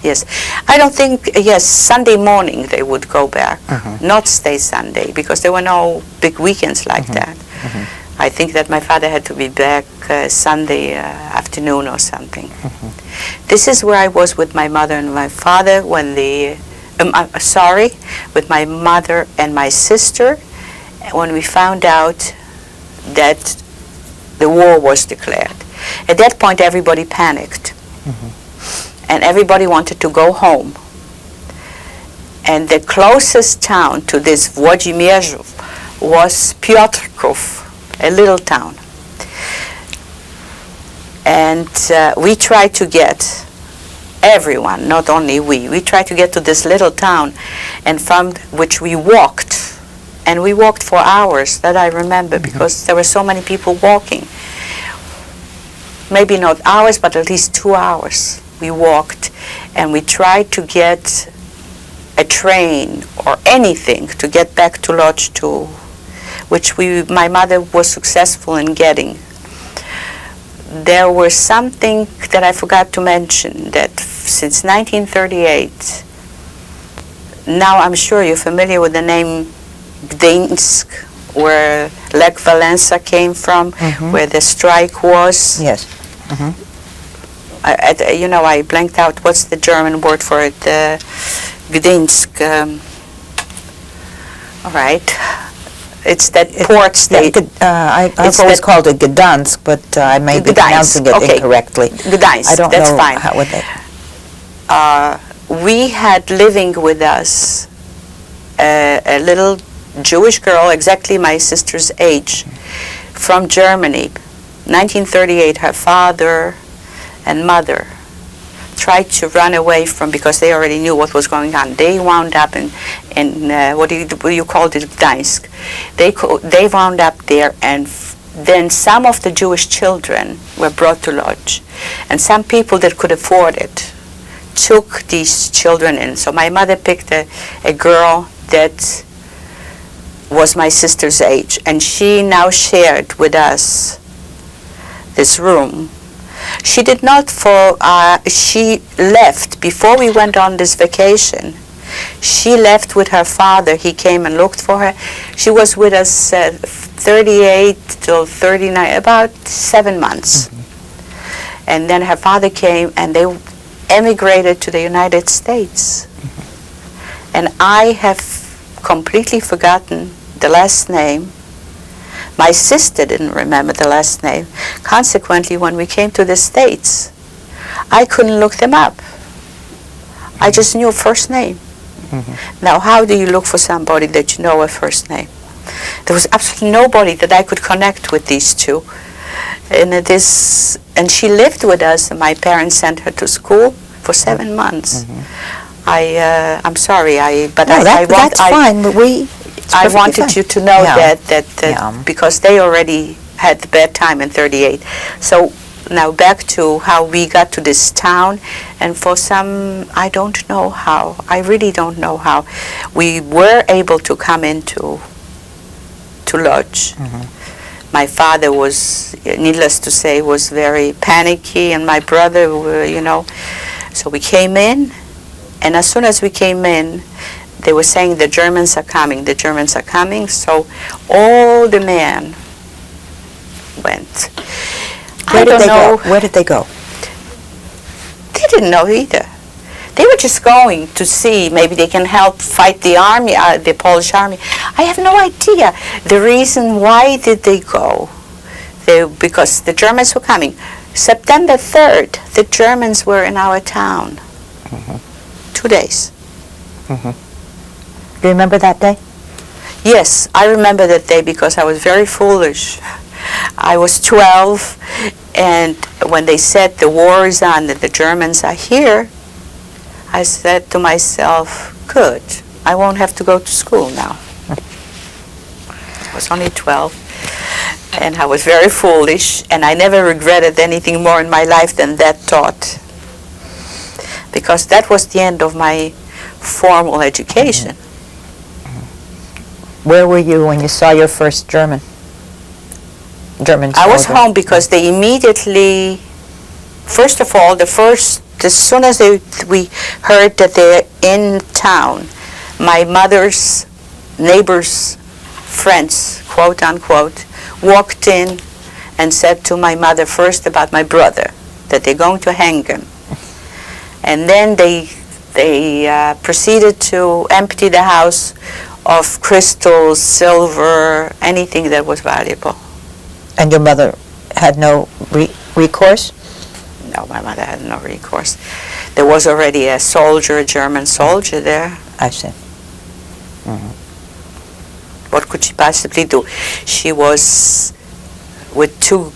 Yes. I don't think, yes, Sunday morning they would go back, not stay Sunday, because there were no big weekends like that. I think that my father had to be back Sunday afternoon or something. This is where I was with my mother and my father when with my mother and my sister, when we found out that the war was declared. At that point, everybody panicked. And everybody wanted to go home. And the closest town to this Włodzimierzów was Piotrków, a little town. And we tried to get, everyone, not only we tried to get to this little town, and from which we walked. And we walked for hours, that I remember, because there were so many people walking. Maybe not hours, but at least 2 hours. We walked, and we tried to get a train or anything to get back to Lodz 2, which my mother was successful in getting. There was something that I forgot to mention, that since 1938, now I'm sure you're familiar with the name Gdańsk, where Lech Walesa came from, where the strike was. Yes. I blanked out. What's the German word for it? Gdańsk. All right. It's that port state. I've always called it Gdansk, but I may be pronouncing it incorrectly. Gdańsk. I don't that's know fine. How would they. We had living with us a little Jewish girl, exactly my sister's age, from Germany. 1938, her father and mother tried to run away because they already knew what was going on. They wound up in what do you call it, Gdańsk. They wound up there, and then some of the Jewish children were brought to Lodz, and some people that could afford it took these children in. So my mother picked a girl that was my sister's age, and she now shared with us this room. She did not she left before we went on this vacation. She left with her father. He came and looked for her. She was with us 38 till 39, about 7 months. And then her father came, and they emigrated to the United States. And I have completely forgotten the last name. My sister didn't remember the last name. Consequently, when we came to the States, I couldn't look them up. I just knew a first name. Now, how do you look for somebody that you know a first name? There was absolutely nobody that I could connect with these two. And she lived with us, and my parents sent her to school for 7 months. I'm sorry, but No, I want, that's fine, but I wanted you to know Yeah. that Yeah. because they already had the bad time in 38. So now back to how we got to this town, and for some, I don't know how, I really don't know how, we were able to come into Lodz. My father was, needless to say, was very panicky, and my brother, so we came in, and as soon as we came in, they were saying the Germans are coming, so all the men went. Where did they go? Where did they go? They didn't know either. They were just going to see maybe they can help fight the army, the Polish army. I have no idea. The reason why did they go? Because the Germans were coming. September 3rd, the Germans were in our town. 2 days. Do you remember that day? Yes, I remember that day because I was very foolish. I was 12, and when they said the war is on, that the Germans are here, I said to myself, good, I won't have to go to school now. I was only 12, and I was very foolish, and I never regretted anything more in my life than that thought, because that was the end of my formal education. Where were you when you saw your first German soldier? I was home because they immediately, first of all, as soon as we heard that they're in town, my mother's neighbors' friends, quote unquote, walked in and said to my mother first about my brother, that they're going to hang him. And then they proceeded to empty the house of crystals, silver, anything that was valuable. And your mother had no recourse? No, my mother had no recourse. There was already a soldier, a German soldier there. I see. What could she possibly do? She was with two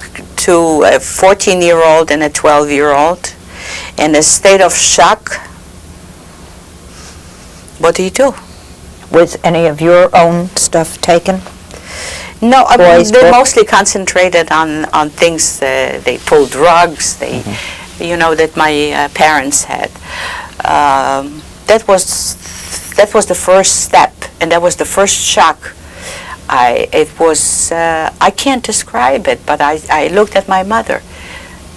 a 14-year-old and a 12-year-old in a state of shock. What do you do? Was any of your own stuff taken? No, I Boys, mean, they books? mostly concentrated on things. They pulled drugs. That my parents had. That was the first step, and that was the first shock. I can't describe it, but I looked at my mother,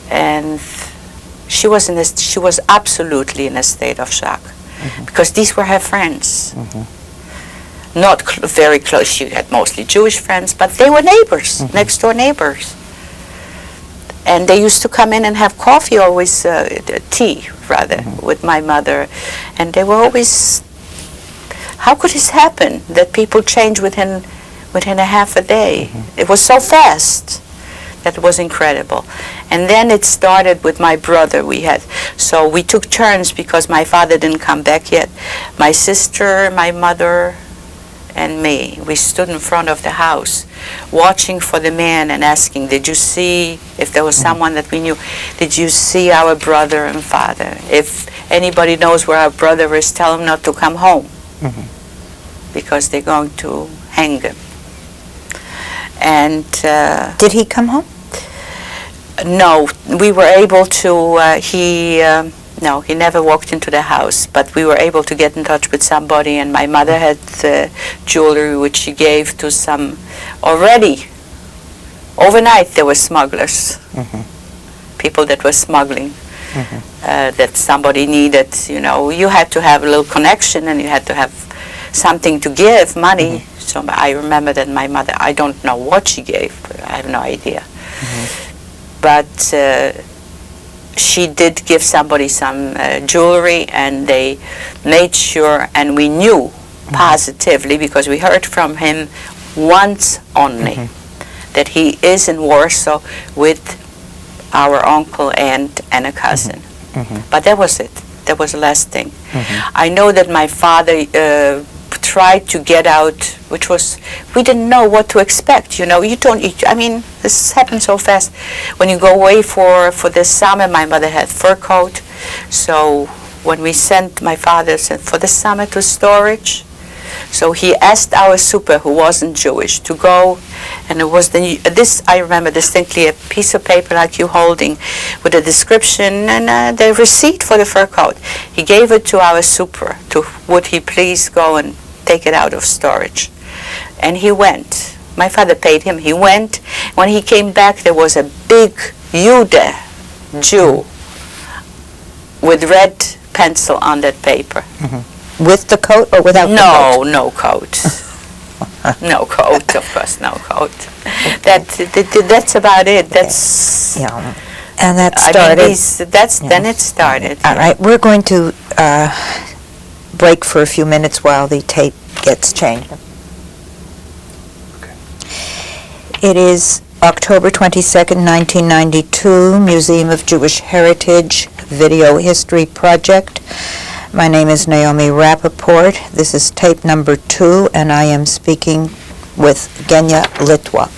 and she was absolutely in a state of shock, because these were her friends. Not very close. She had mostly Jewish friends, but they were neighbors, next door neighbors. And they used to come in and have coffee, always tea, rather, with my mother. And they were always, how could this happen, that people change within a half a day? It was so fast. That was incredible. And then it started with my brother. So we took turns because my father didn't come back yet. My sister, my mother, and me, we stood in front of the house watching for the man and asking, did you see, if there was someone that we knew, did you see our brother and father? If anybody knows where our brother is, tell him not to come home, because they're going to hang him. And did he come home? No, we were able to, no, he never walked into the house, but we were able to get in touch with somebody, and my mother had jewelry which she gave to some, already, overnight there were smugglers, people that were smuggling, that somebody needed, you had to have a little connection, and you had to have something to give, money. So I remember that my mother, I don't know what she gave, I have no idea. But she did give somebody some jewelry, and they made sure, and we knew positively, because we heard from him once only, that he is in Warsaw with our uncle, aunt, and a cousin. But that was it. That was the last thing. I know that my father tried to get out, which was, we didn't know what to expect. You know, this happened so fast. When you go away for the summer, my mother had fur coat. So when we sent, my father sent for the summer to storage. So he asked our super, who wasn't Jewish, to go, and it was this I remember distinctly, a piece of paper like you holding, with a description and the receipt for the fur coat. He gave it to our super, would he please go and take it out of storage. And he went. My father paid him. He went. When he came back, there was a big Jew with red pencil on that paper. Mm-hmm. With the coat or without the coat? No coat. No coat, of course, no coat. That's about it. That's, yeah. And that started. Then it started. All right, we're going to break for a few minutes while the tape gets changed. Okay. It is October 22nd, 1992, Museum of Jewish Heritage Video History Project. My name is Naomi Rappaport. This is tape number 2, and I am speaking with Genia Litwok.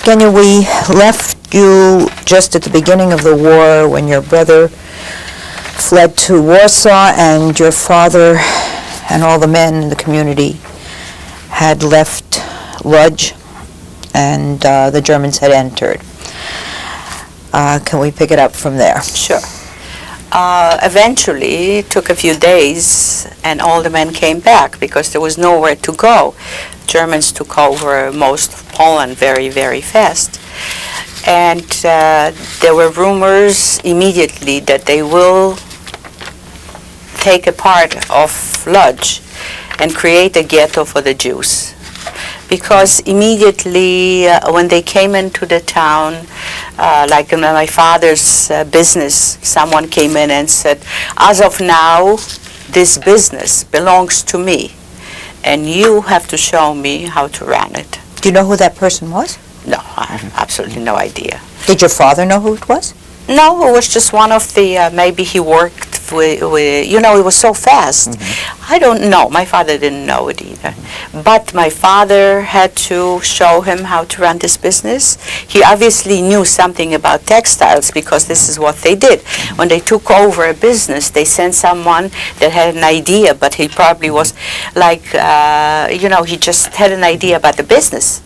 Genia, we left you just at the beginning of the war when your brother fled to Warsaw and your father and all the men in the community had left Lodz and the Germans had entered. Can we pick it up from there? Sure. Eventually, it took a few days, and all the men came back because there was nowhere to go. Germans took over most of Poland very, very fast. And there were rumors immediately that they will take a part of Lodz and create a ghetto for the Jews. Because immediately when they came into the town, like in my father's business, someone came in and said, as of now, this business belongs to me, and you have to show me how to run it. Do you know who that person was? No, I have absolutely no idea. Did your father know who it was? No, it was just one of the, maybe he worked with, it was so fast. Mm-hmm. I don't know. My father didn't know it either. But my father had to show him how to run this business. He obviously knew something about textiles because this is what they did. When they took over a business, they sent someone that had an idea, but he probably was like, he just had an idea about the business.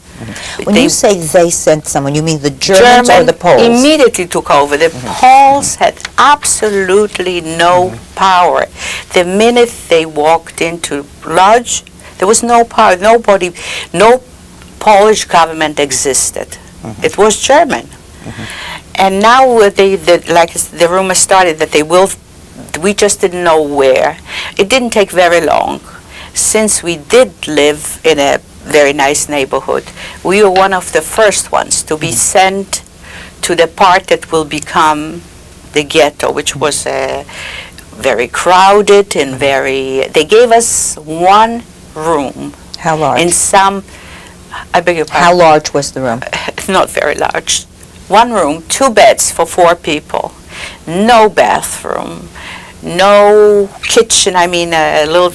When you say they sent someone, you mean the Germans or the Poles? Immediately took over. The Poles had absolutely no power. The minute they walked into Lodz, there was no power. Nobody, no Polish government existed. It was German. And now like the rumor started that they will, we just didn't know where. It didn't take very long. Since we did live in a very nice neighborhood, we were one of the first ones to be sent to the part that will become the ghetto, which was very crowded and they gave us one room. How large? I beg your pardon? How large was the room? Not very large. One room, 2 beds for 4 people, no bathroom, no kitchen, a little,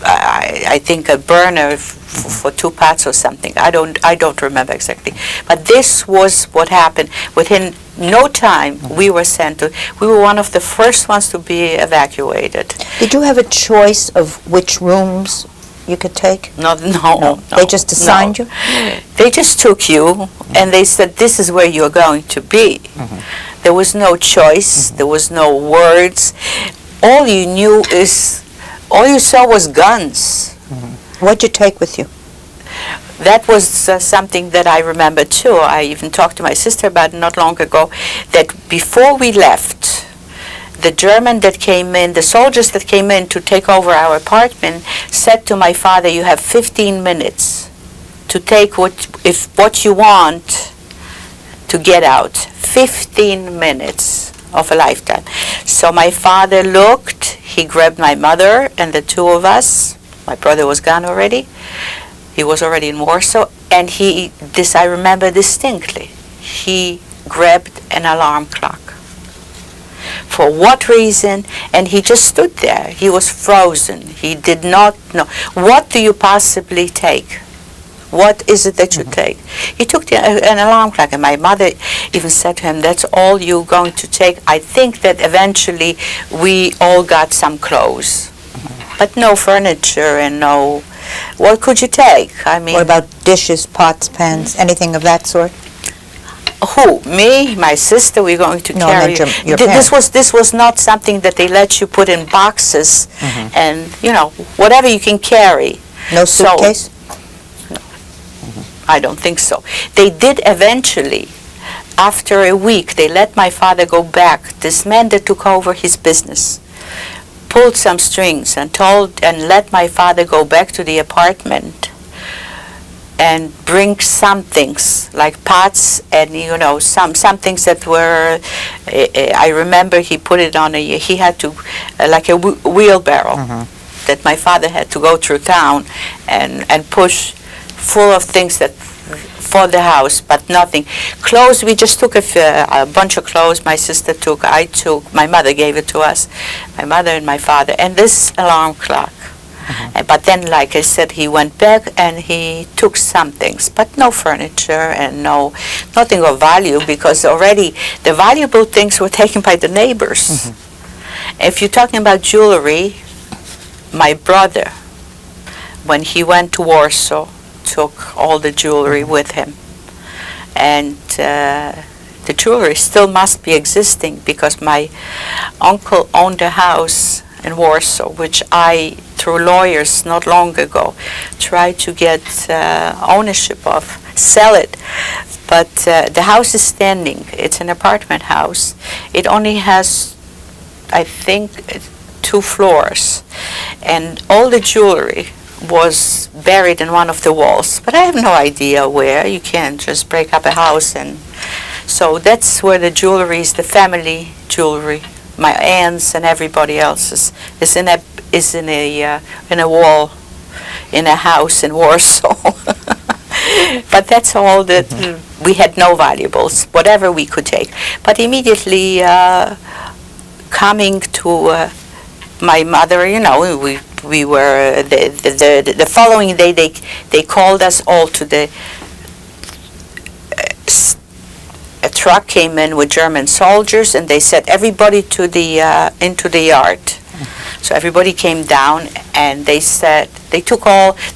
I think a burner for 2 pots or something. I don't remember exactly. But this was what happened. Within no time, we were one of the first ones to be evacuated. Did you have a choice of which rooms you could take? No. They just assigned you? They just took you, and they said, this is where you're going to be. There was no choice. There was no words. All you saw was guns. What'd you take with you? That was something that I remember too. I even talked to my sister about it not long ago, that before we left, the German that came in, the soldiers that came in to take over our apartment, said to my father, you have 15 minutes to take what you want to get out. 15 minutes of a lifetime. So my father looked, he grabbed my mother and the 2 of us. My brother was gone already. He was already in Warsaw, and I remember distinctly, he grabbed an alarm clock. for what reason, and he just stood there. He was frozen. He did not know. What do you possibly take? What is it that you take? He took an alarm clock, and my mother even said to him, that's all you're going to take? I think that eventually we all got some clothes, but no furniture and no... What could you take? I mean... What about dishes, pots, pans, anything of that sort? Who? Me? My sister? We're going to carry... No, your parents. This was not something that they let you put in boxes and, you know, whatever you can carry. No suitcase? I don't think so. They did eventually. After a week, they let my father go back. This man that took over his business pulled some strings and let my father go back to the apartment and bring some things like pots and, you know, some things that were, I remember he put it on he had to, like a wheelbarrow that my father had to go through town and push full of things that for the house, but nothing. Clothes, we just took a bunch of clothes my sister took, I took, my mother gave it to us, my mother and my father, and this alarm clock. But then, like I said, he went back and he took some things, but no furniture and nothing of value, because already the valuable things were taken by the neighbors. If you're talking about jewelry, my brother, when he went to Warsaw, took all the jewelry with him, and the jewelry still must be existing, because my uncle owned a house in Warsaw, which I, through lawyers not long ago, tried to get ownership of, sell it, but the house is standing. It's an apartment house. It only has, I think, 2 floors, and all the jewelry was buried in one of the walls, but I have no idea where. You can't just break up a house, and so that's where the jewelry is, the family jewelry. My aunts and everybody else's is in a wall in a house in Warsaw. But that's all that we had. No valuables, whatever we could take. But immediately coming to my mother, you know, we were the following day they called us all to the a truck came in with German soldiers, and they said everybody to the into the yard. So everybody came down, and they said they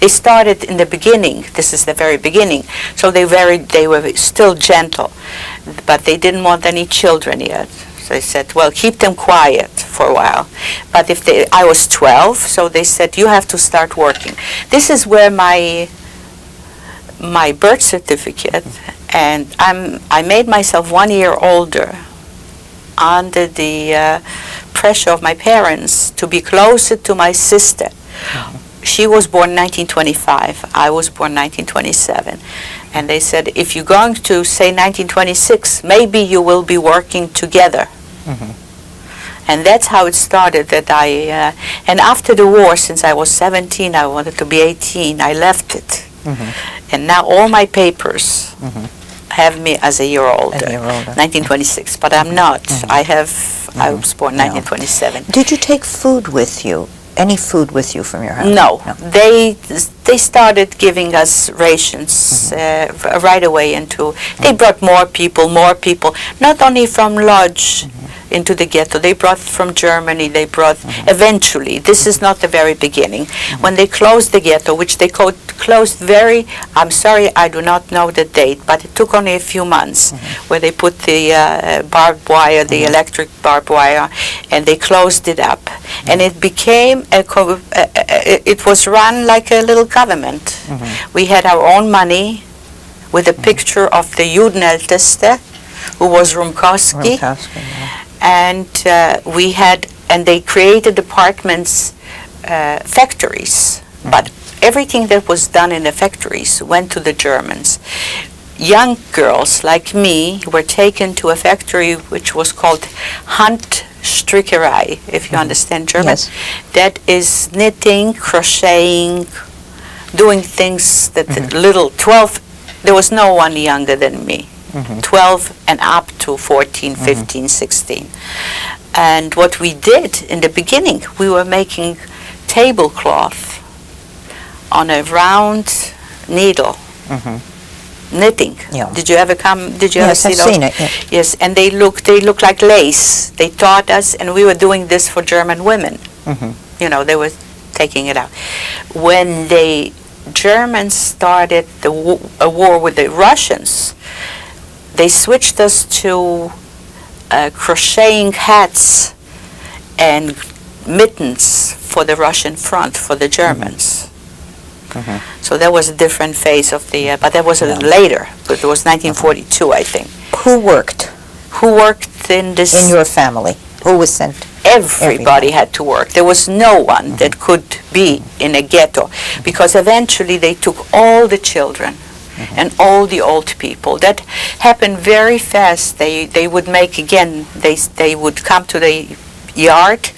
started in the beginning. This is the very beginning. So they were still gentle, but they didn't want any children yet. So they said, well, keep them quiet for a while. But I was 12, so they said, you have to start working. This is where my birth certificate, and I made myself 1 year older under the pressure of my parents to be closer to my sister. She was born 1925. I was born 1927. And they said, if you're going to say 1926, maybe you will be working together. And that's how it started, that and after the war, since I was 17, I wanted to be 18, I left it. And now all my papers have me as a year older, 1926, but I'm not. I was born 1927. Did you take food with you? Any food with you from your house? No. They started giving us rations right away they brought more people, not only from Lodz into the ghetto. They brought from Germany, eventually, this is not the very beginning, when they closed the ghetto, which they closed I'm sorry, I do not know the date, but it took only a few months, where they put the barbed wire, the electric barbed wire, and they closed it up. And it became, it was run like a little government. We had our own money, with a picture of the Judenälteste, who was Rumkowski. And and they created apartments, factories, but everything that was done in the factories went to the Germans. Young girls like me were taken to a factory which was called Handstrickerei, if you understand German. Yes. That is knitting, crocheting, doing things that the little 12, there was no one younger than me. 12 and up to 14, 15, 16. And what we did in the beginning, we were making tablecloth on a round needle, knitting. Yeah. Did you ever come? Did you Yes, ever see I've those? seen it, yeah. Yes, and they look like lace. They taught us, and we were doing this for German women. You know, they were taking it out. When the Germans started a war with the Russians, they switched us to crocheting hats and mittens for the Russian front, for the Germans. So that was a different phase of the, but that was a little later. But it was 1942, I think. Who worked Who worked in this? in your family? Who was sent? Everybody had to work. There was no one that could be in a ghetto, because eventually they took all the children and all the old people. That happened very fast. They would make, again, they would come to the yard,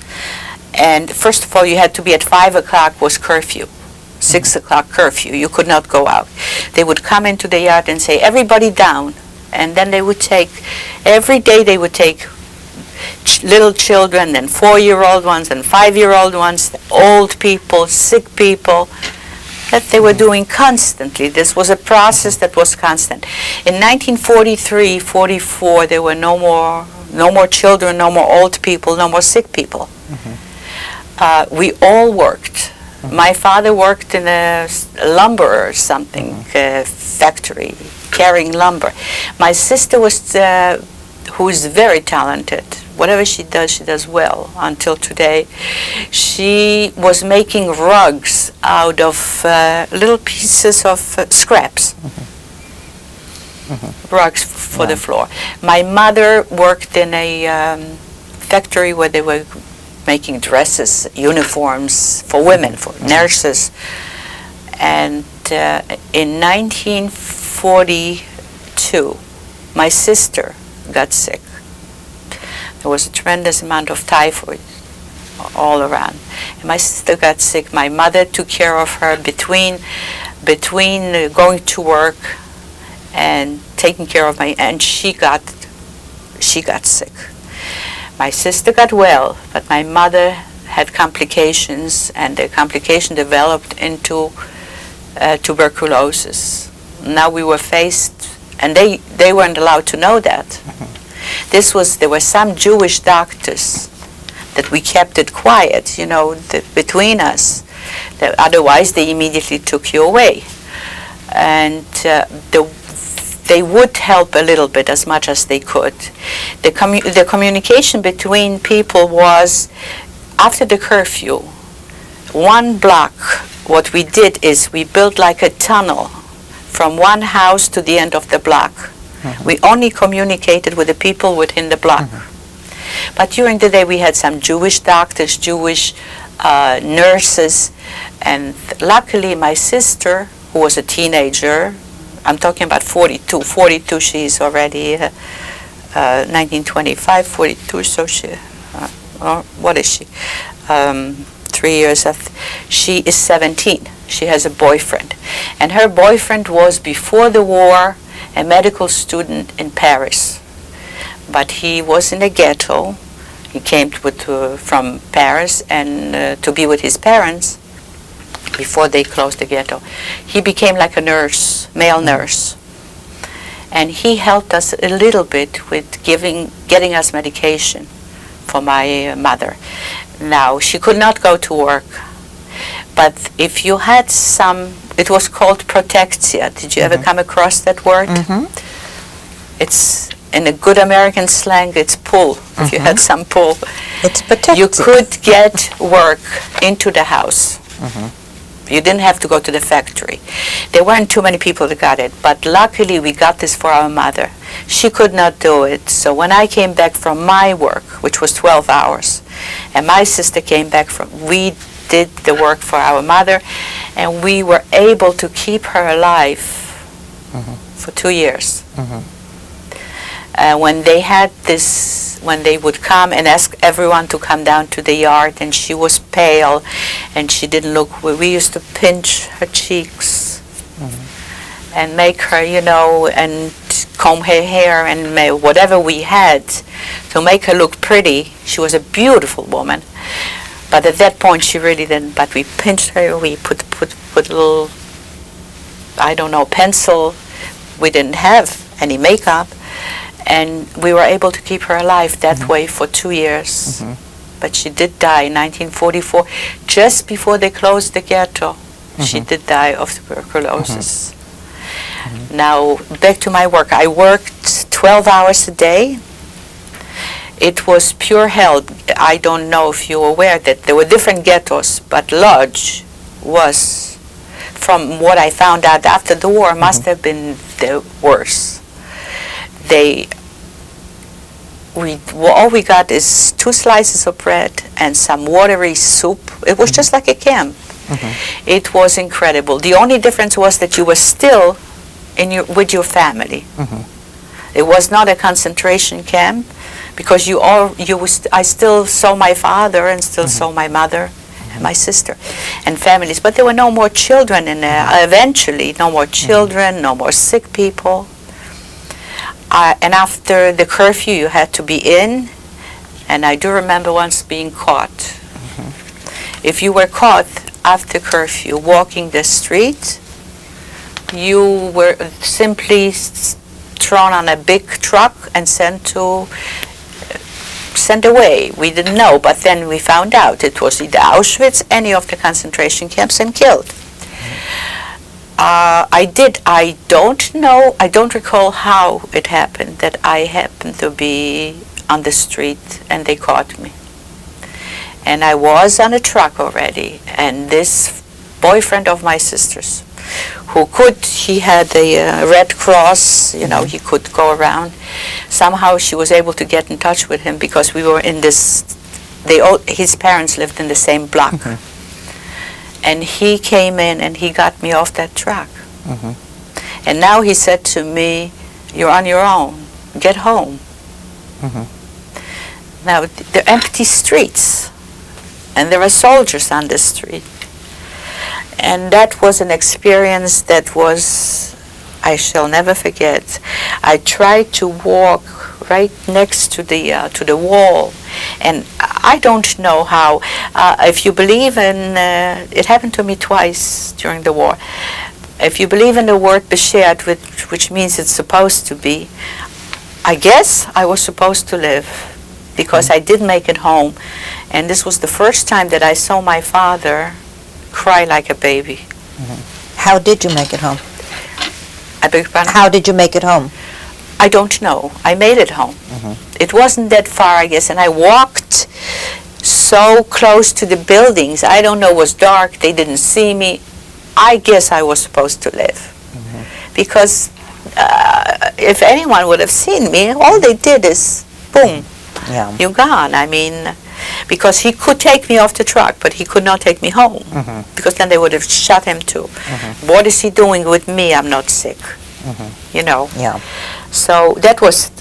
and first of all you had to be at 5 o'clock was curfew. 6 o'clock curfew. You could not go out. They would come into the yard and say, everybody down. And then they would take, every day they would take little children and 4-year-old ones and 5-year-old ones, old people, sick people, that they were doing constantly. This was a process that was constant. In 1943, 44, there were no more children, no more old people, no more sick people. We all worked. My father worked in a lumber or something factory, carrying lumber. My sister was, who is very talented. Whatever she does well until today. She was making rugs out of little pieces of scraps. Rugs for the floor. My mother worked in a factory where they were making dresses, uniforms for women, for nurses. And in 1942, my sister got sick. There was a tremendous amount of typhoid all around. And my sister got sick. My mother took care of her between going to work and taking care of and she got sick. My sister got well, but my mother had complications, and the complication developed into tuberculosis. Now we were faced, and they weren't allowed to know that. There were some Jewish doctors that we kept it quiet, between us. Otherwise, they immediately took you away. And they would help a little bit, as much as they could. The communication between people was, after the curfew, one block, what we did is we built like a tunnel from one house to the end of the block. We only communicated with the people within the block. But during the day we had some Jewish doctors, Jewish nurses, and luckily my sister, who was a teenager, I'm talking about 42, she's already 1925, 42, so she, what is she? 3 years after, she is 17. She has a boyfriend. And her boyfriend was, before the war, a medical student in Paris. But he was in a ghetto. He came from Paris and to be with his parents before they closed the ghetto. He became like a nurse, male nurse. And he helped us a little bit with getting us medication for my mother. Now, she could not go to work. But if you had it was called protectia. Did you ever come across that word? It's, in a good American slang, it's pull. If you had some pull, It's protective. you could get work into the house. You didn't have to go to the factory. There weren't too many people that got it, but luckily we got this for our mother. She could not do it, so when I came back from my work, which was 12 hours, and my sister came back we did the work for our mother, and we were able to keep her alive for 2 years. When they had this, when they would come and ask everyone to come down to the yard, and she was pale, and she didn't look, we used to pinch her cheeks and make her, and comb her hair and whatever we had to make her look pretty. She was a beautiful woman. But at that point, she really didn't. But we pinched her. We put a little, I don't know, pencil. We didn't have any makeup. And we were able to keep her alive that way for 2 years. But she did die in 1944, just before they closed the ghetto. She did die of tuberculosis. Now, back to my work. I worked 12 hours a day. It was pure hell. I don't know if you're aware that there were different ghettos, but Lodz was, from what I found out after the war, must have been the worst. All we got is 2 slices of bread and some watery soup. It was just like a camp. It was incredible. The only difference was that you were still with your family. It was not a concentration camp, because I still saw my father and still saw my mother and my sister and families. But there were no more children in there. Eventually, no more children, no more sick people. And after the curfew, you had to be in. And I do remember once being caught. If you were caught after curfew walking the street, you were simply thrown on a big truck and sent away. We didn't know, but then we found out it was either Auschwitz, any of the concentration camps, and killed. I don't know, I don't recall how it happened that I happened to be on the street and they caught me. And I was on a truck already, and this boyfriend of my sister's, he had a Red Cross, he could go around. Somehow she was able to get in touch with him because we were in this, his parents lived in the same block. And he came in and he got me off that truck. And now he said to me, "You're on your own, get home." Now, they're empty streets, and there are soldiers on the street. And that was an experience that I shall never forget. I tried to walk right next to the wall, and I don't know how. If you believe in, it happened to me twice during the war. If you believe in the word beshed, which means it's supposed to be, I guess I was supposed to live, because I did make it home. And this was the first time that I saw my father cry like a baby. How did you make it home? I beg your pardon? How did you make it home? I don't know. I made it home. It wasn't that far, I guess, and I walked so close to the buildings. I don't know, it was dark, they didn't see me. I guess I was supposed to live. Because if anyone would have seen me, all they did is, boom, you're gone. I mean, because he could take me off the truck, but he could not take me home, because then they would have shot him too. What is he doing with me? I'm not sick, So that was,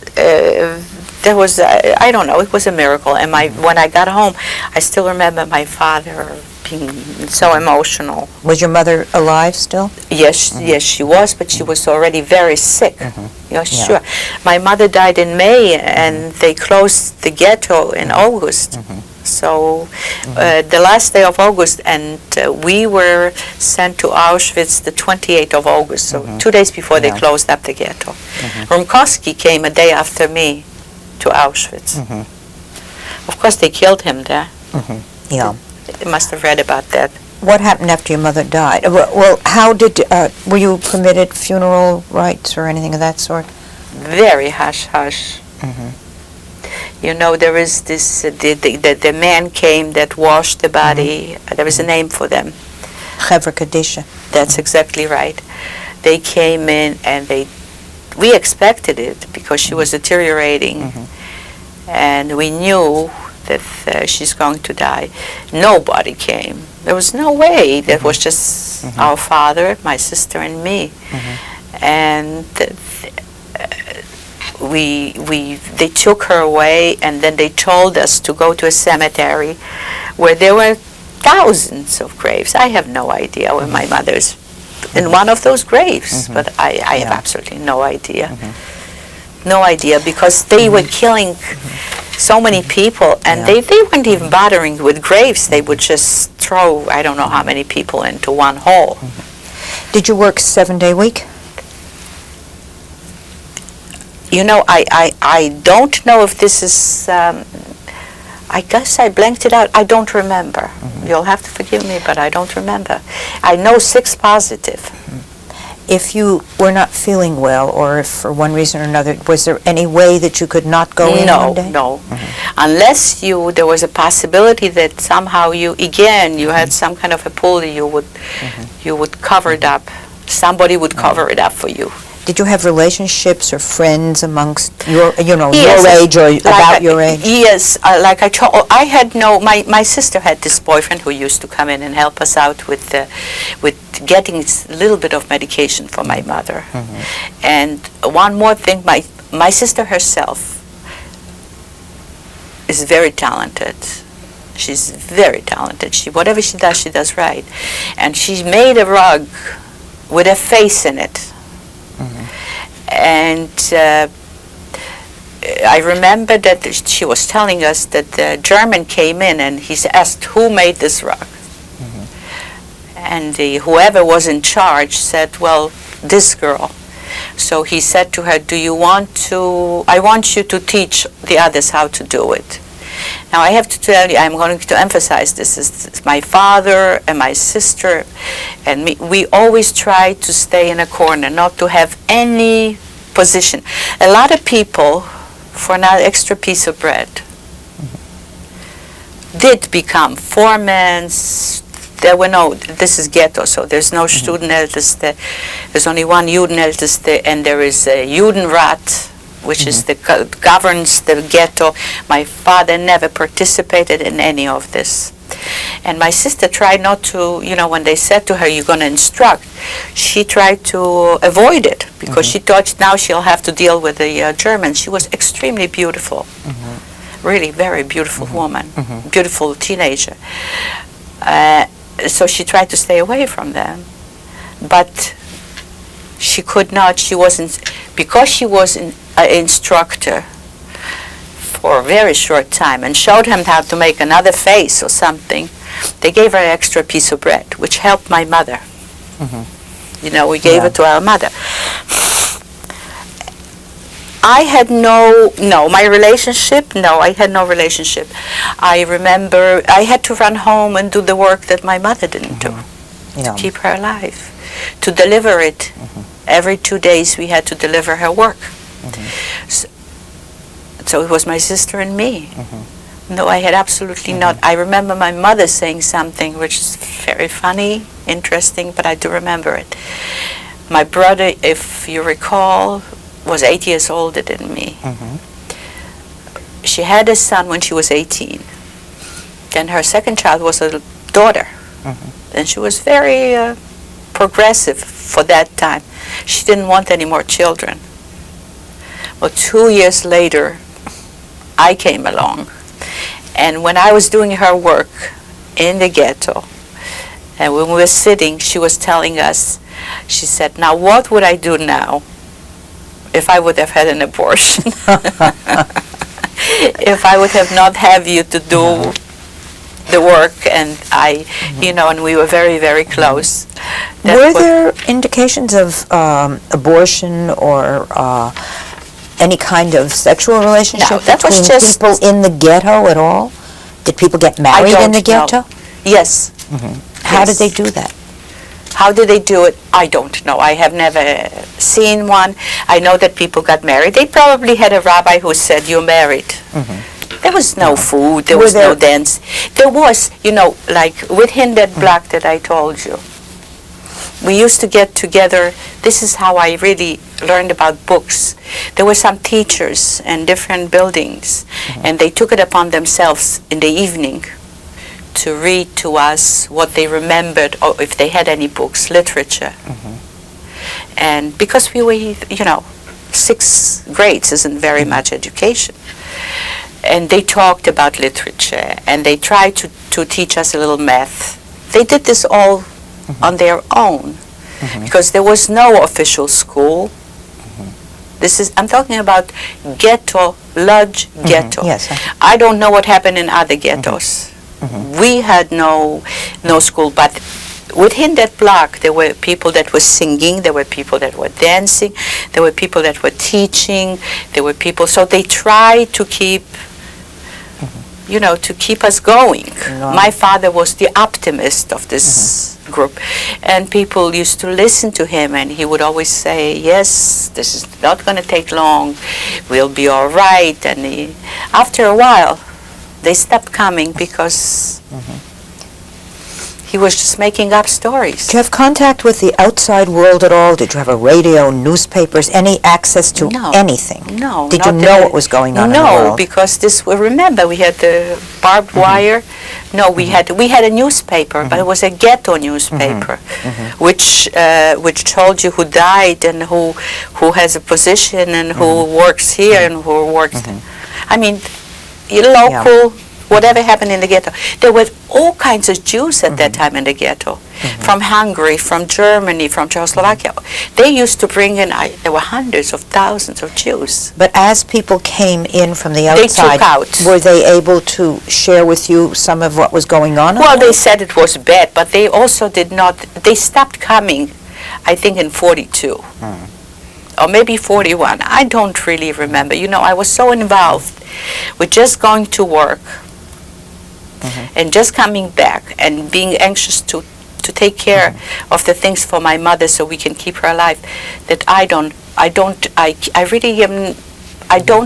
I don't know, it was a miracle. And when I got home, I still remember my father being so emotional. Was your mother alive still? Yes, yes, she was, but she was already very sick. Sure. My mother died in May, and they closed the ghetto in August. So the last day of August, and we were sent to Auschwitz the 28th of August, so 2 days before they closed up the ghetto. Rumkowski came a day after me to Auschwitz. Of course, they killed him there. You must have read about that. What happened after your mother died? Well, were you permitted funeral rites or anything of that sort? Very hush-hush. There is this, the man came that washed the body. There is a name for them. Chevra Kadisha. That's exactly right. They came in and we expected it because she was deteriorating. And we knew that she's going to die. Nobody came. There was no way. That was just our father, my sister, and me. And they took her away, and then they told us to go to a cemetery where there were thousands of graves. I have no idea where my mother's in one of those graves, but I have absolutely no idea. no idea, because they were killing so many people, and they weren't even bothering with graves. They would just throw, I don't know how many people into one hole. Did you work 7-day week? You know, I don't know if this is, I guess I blanked it out. I don't remember. You'll have to forgive me, but I don't remember. I know 6 positive. If you were not feeling well, or if for one reason or another, was there any way that you could not go in one day? No. Unless there was a possibility that somehow you had some kind of a pull that you would cover it up. Somebody would cover it up for you. Did you have relationships or friends amongst your Yes, your age or about your age? Yes, like I told, I had my sister had this boyfriend who used to come in and help us out with getting a little bit of medication for my mother. And one more thing, my sister herself is very talented. She's very talented. Whatever she does right. And she made a rug with a face in it. And I remember that she was telling us that the German came in and he asked who made this rug. And whoever was in charge said, well, this girl. So he said to her, I want you to teach the others how to do it. Now I have to tell you, I'm going to emphasize this, is my father and my sister and me, we always try to stay in a corner, not to have any position. A lot of people, for an extra piece of bread, did become foremen. There were this is ghetto, so there's no Studenälteste. There's only one Judenälteste, and there is a Judenrat, which is governs the ghetto. My father never participated in any of this. And my sister tried not to, when they said to her, you're going to instruct, she tried to avoid it because she thought now she'll have to deal with the Germans. She was extremely beautiful, really very beautiful woman, beautiful teenager. So she tried to stay away from them, but she could not. She wasn't, because she was an instructor for a very short time and showed him how to make another face or something. They gave her an extra piece of bread, which helped my mother. We gave it to our mother. I had my relationship, I had no relationship. I remember I had to run home and do the work that my mother didn't do to keep her alive, to deliver it. Every 2 days we had to deliver her work. So it was my sister and me. No, I had absolutely not. I remember my mother saying something which is very funny, interesting, but I do remember it. My brother, if you recall, was 8 years older than me. She had a son when she was 18. Then her second child was a daughter. And she was very progressive for that time. She didn't want any more children. Well, 2 years later, I came along. And when I was doing her work in the ghetto, and when we were sitting, she was telling us, she said, now what would I do now if I would have had an abortion? If I would have not have you to do the work, and and we were very, very close. Were there indications of abortion or any kind of sexual relationship between people in the ghetto at all? Did people get married in the ghetto? Yes. How did they do that? How did they do it? I don't know. I have never seen one. I know that people got married. They probably had a rabbi who said, you're married. There was no food. There was no dance. There was, like with Hinded Black that I told you. We used to get together. This is how I really learned about books. There were some teachers in different buildings, and they took it upon themselves in the evening to read to us what they remembered, or if they had any books, literature. And because we were, 6 grades isn't very much education. And they talked about literature, and they tried to teach us a little math. They did this all on their own, because there was no official school. I'm talking about ghetto, large ghetto. Yes. I don't know what happened in other ghettos. We had no school, but within that block there were people that were singing, there were people that were dancing, there were people that were teaching, there were people, so they tried to keep to keep us going. Right. My father was the optimist of this group, and people used to listen to him, and he would always say, yes, this is not going to take long, we'll be all right. And after a while they stopped coming because he was just making up stories. Did you have contact with the outside world at all? Did you have a radio, newspapers, any access to anything? No. Did you know what was going on in the world? No, because remember, we had the barbed wire. No, we had a newspaper, but it was a ghetto newspaper, which told you who died and who has a position and who works here and who works. I mean, local. Whatever happened in the ghetto. There were all kinds of Jews at that time in the ghetto, from Hungary, from Germany, from Czechoslovakia. They used to bring in, there were hundreds of thousands of Jews. But as people came in from the outside, They took out. Were they able to share with you some of what was going on? Well, they said it was bad, but they also did not, they stopped coming, I think, in 42. Or maybe 41. I don't really remember. I was so involved with just going to work, and just coming back and being anxious to take care of the things for my mother so we can keep her alive, that I don't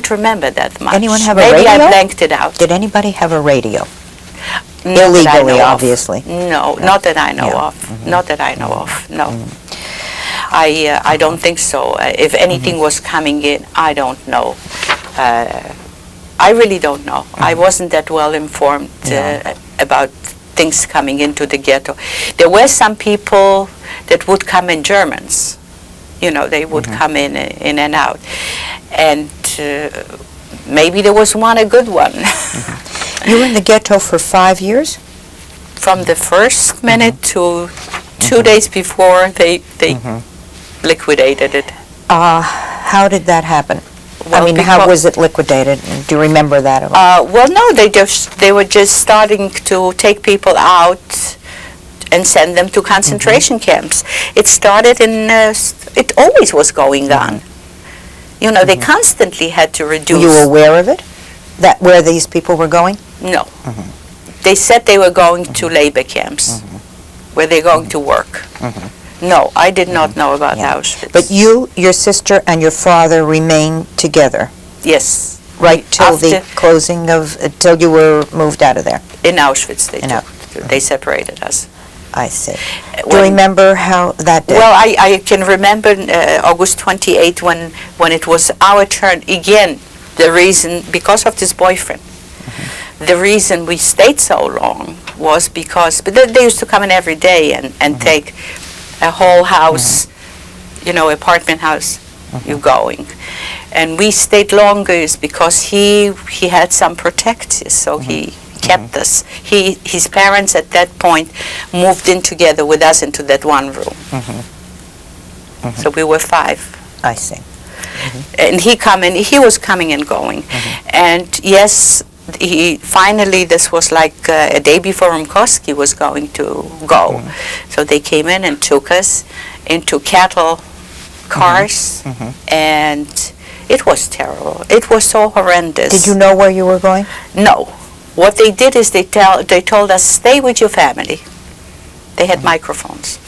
remember that much. Anyone have a Maybe radio? I blanked it out. Did anybody have a radio? Not that I Illegally, know of. obviously. No, not that I know of. Not that I know of, no. I don't think so. If anything was coming in, I don't know. I really don't know. I wasn't that well informed about things coming into the ghetto. There were some people that would come in, Germans. They would come in and out. And maybe there was a good one. You were in the ghetto for 5 years? From the first minute to 2 days before they liquidated it. How did that happen? Well, how was it liquidated? Do you remember that at all? Well, no, they were just starting to take people out and send them to concentration camps. It started it always was going on. They constantly had to reduce. Were you aware of it? That where these people were going? No. They said they were going to labor camps, where they're going to work. No, I did not know about Auschwitz. But you, your sister, and your father remained together? Yes. Right till the closing till you were moved out of there? In Auschwitz they separated us. I see. Do you remember how that day? Well, I can remember August 28 when it was our turn. Again, the reason, because of this boyfriend, the reason we stayed so long was because they used to come in every day and take a whole house, apartment house, you going. And we stayed longer is because he had some protectors, so he kept us. His parents at that point moved in together with us into that one room. So we were 5. I see. And he was coming and going. And yes, finally, this was like a day before Rumkowski was going to go. So they came in and took us into cattle cars, and it was terrible. It was so horrendous. Did you know where you were going? No. What they did is they told us, stay with your family. They had microphones.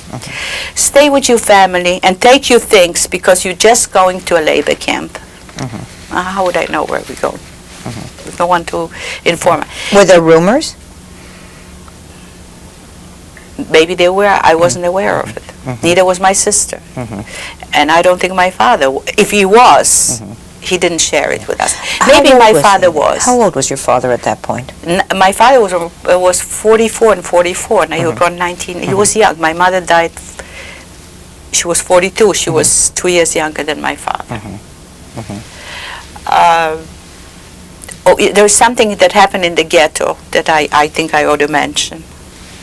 Stay with your family and take your things because you're just going to a labor camp. How would I know where we're going? There's no one to inform. Were there rumors? Maybe there were. I wasn't aware of it. Neither was my sister. And I don't think my father, if he was, he didn't share it with us. Maybe my father was. How old was your father at that point? My father was 44 and 44. Now he was born 19. He was young. My mother died. She was 42. She was 2 years younger than my father. There's something that happened in the ghetto that I think I ought to mention,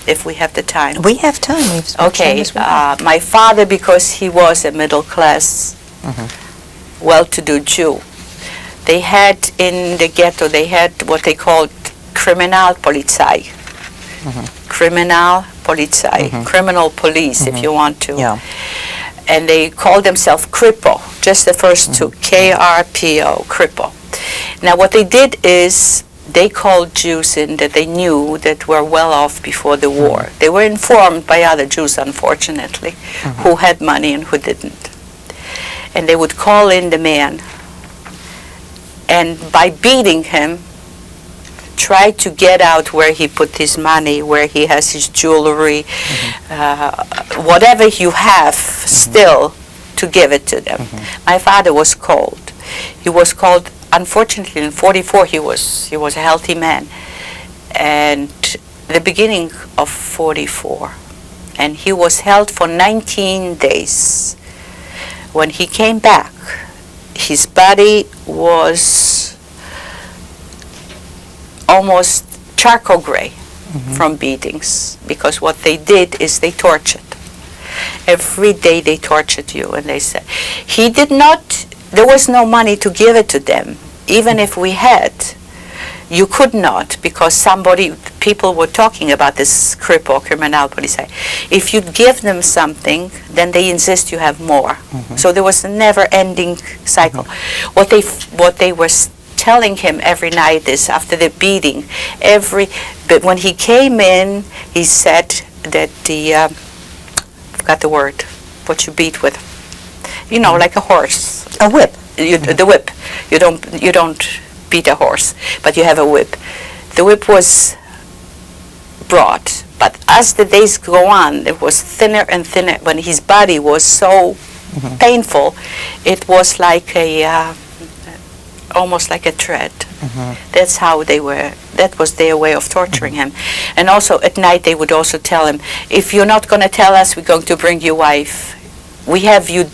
if we have the time. We have time. Okay. My father, because he was a middle class, well-to-do Jew. They had in the ghetto, they had what they called Kriminalpolizei. Kriminalpolizei, criminal police, if you want to. Yeah. And they called themselves Kripo, just the first two, K-R-P-O, Kripo. Now what they did is they called Jews in that they knew that were well off before the war. They were informed by other Jews, unfortunately, who had money and who didn't. And they would call in the man, and by beating him, try to get out where he put his money, where he has his jewelry, whatever you have still, to give it to them. My father was called. He was called, unfortunately, in 44 he was a healthy man. And the beginning of 44. And he was held for 19 days. When he came back, his body was almost charcoal gray from beatings, because what they did is they tortured. Every day they tortured you, and they said, he did not, there was no money to give it to them. Even if we had, you could not, because people were talking about this Kripo, Kriminalpolizei. If you give them something, then they insist you have more. So there was a never-ending cycle. What they were telling him every night is, after the beating, but when he came in, he said that I forgot the word, what you beat with, like a horse. A whip. The whip. You don't beat a horse, but you have a whip. The whip was brought, but as the days go on, it was thinner and thinner. When his body was so painful, it was like almost like a thread. That's how they were. That was their way of torturing him. And also at night they would also tell him, if you're not going to tell us, we're going to bring your wife. We have your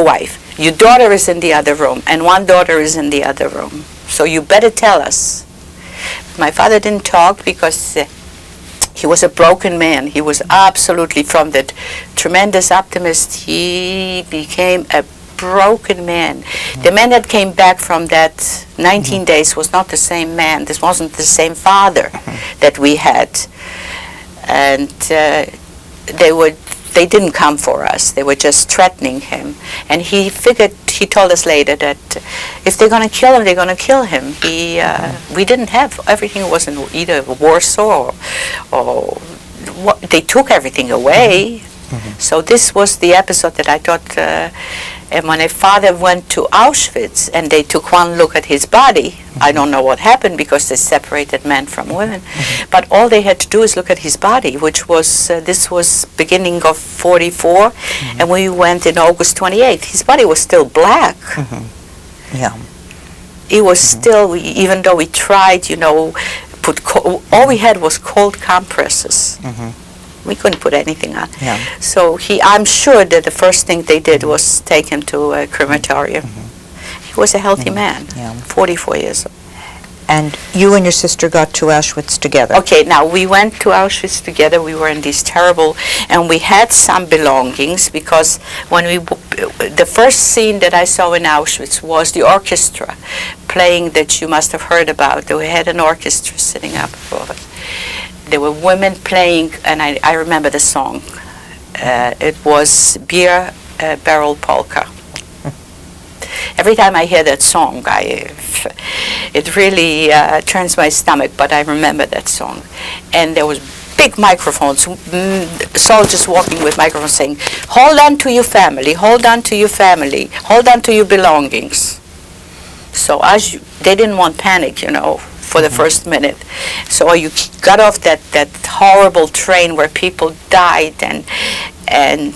wife. Your daughter is in the other room, and one daughter is in the other room. So you better tell us. My father didn't talk because he was a broken man. He was absolutely, from that tremendous optimist, he became a broken man. The man that came back from that 19 days was not the same man. This wasn't the same father that we had. And they didn't come for us. They were just threatening him. And he told us later that if they're going to kill him, they're going to kill him. We didn't have, everything was in either Warsaw or they took everything away. So this was the episode that I thought, and when my father went to Auschwitz and they took one look at his body, I don't know what happened because they separated men from women, but all they had to do is look at his body, which was, this was beginning of 44, and we went in August 28th. His body was still black. Yeah. It was still, even though we tried, all we had was cold compresses. We couldn't put anything on. Yeah. So I'm sure that the first thing they did was take him to a crematorium. He was a healthy man, 44 years old. And you and your sister got to Auschwitz together. Okay, now we went to Auschwitz together. We were in these terrible, and we had some belongings, because the first scene that I saw in Auschwitz was the orchestra playing that you must have heard about. We had an orchestra sitting up above us. There were women playing, and I remember the song. It was Beer Barrel Polka. Every time I hear that song, it really turns my stomach, but I remember that song. And there was big microphones, soldiers walking with microphones saying, hold on to your family, hold on to your family, hold on to your belongings. So they didn't want panic, for the first minute. So you got off that horrible train where people died and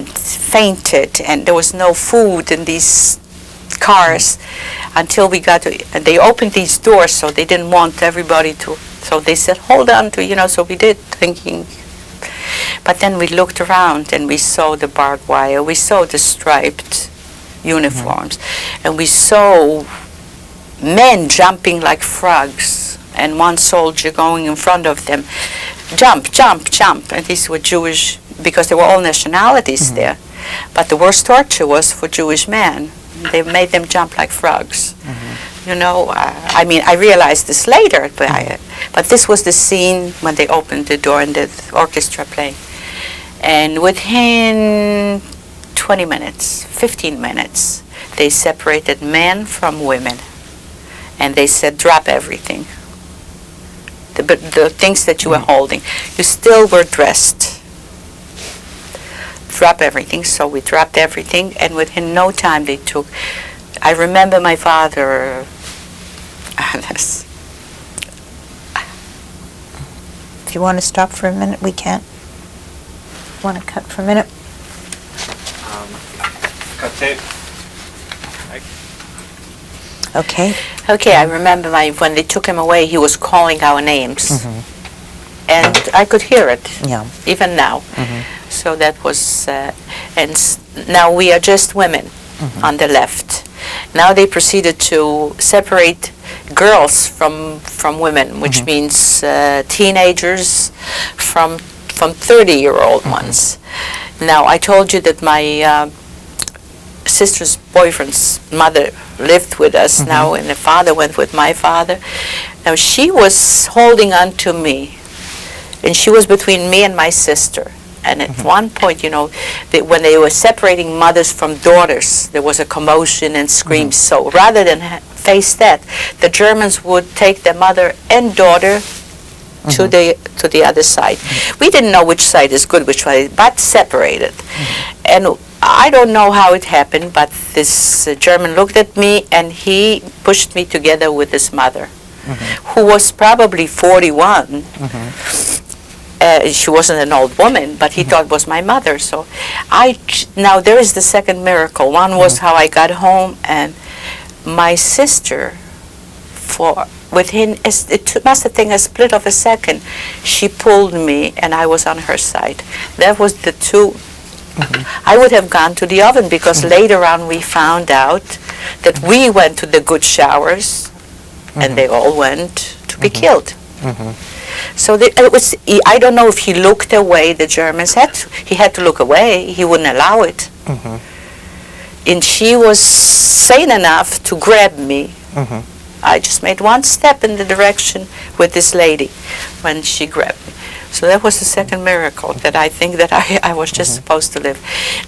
fainted, and there was no food in these cars until we got to, and they opened these doors, so they didn't want everybody to, so they said, hold on to, so we did, thinking. But then we looked around and we saw the barbed wire, we saw the striped uniforms, and we saw men jumping like frogs, and one soldier going in front of them, jump, jump, jump. And these were Jewish, because there were all nationalities there. But the worst torture was for Jewish men. They made them jump like frogs. You know, I mean, I realized this later, but this was the scene when they opened the door and the orchestra playing. And within 20 minutes, 15 minutes, they separated men from women. And they said, drop everything. The things that you were holding. You still were dressed. Drop everything. So we dropped everything, and within no time they took. I remember my father. If you want to stop for a minute, we can. Want to cut for a minute? Cut tape. Okay. Okay, I remember when they took him away, he was calling our names. And I could hear it, Yeah. even now. So that was, now we are just women on the left. Now they proceeded to separate girls from women, which means teenagers from 30-year-old ones. Now, I told you that my sister's boyfriend's mother lived with us now, and the father went with my father. Now, she was holding on to me, and she was between me and my sister. And at one point, you know, when they were separating mothers from daughters, there was a commotion and screams. So rather than face that, the Germans would take their mother and daughter to the other side. We didn't know which side is good, which side, but separated. And I don't know how it happened, but this German looked at me and he pushed me together with his mother, who was probably 41. She wasn't an old woman, but he thought was my mother. So now there is the second miracle. One was how I got home, and my sister, it must have taken a split of a second, she pulled me and I was on her side. That was the two. I would have gone to the oven, because later on we found out that we went to the good showers and they all went to be killed. So it was. I don't know if he looked away. The Germans he had to look away. He wouldn't allow it. And she was sane enough to grab me. I just made one step in the direction with this lady when she grabbed me. So that was the second miracle, that I think that I was just supposed to live.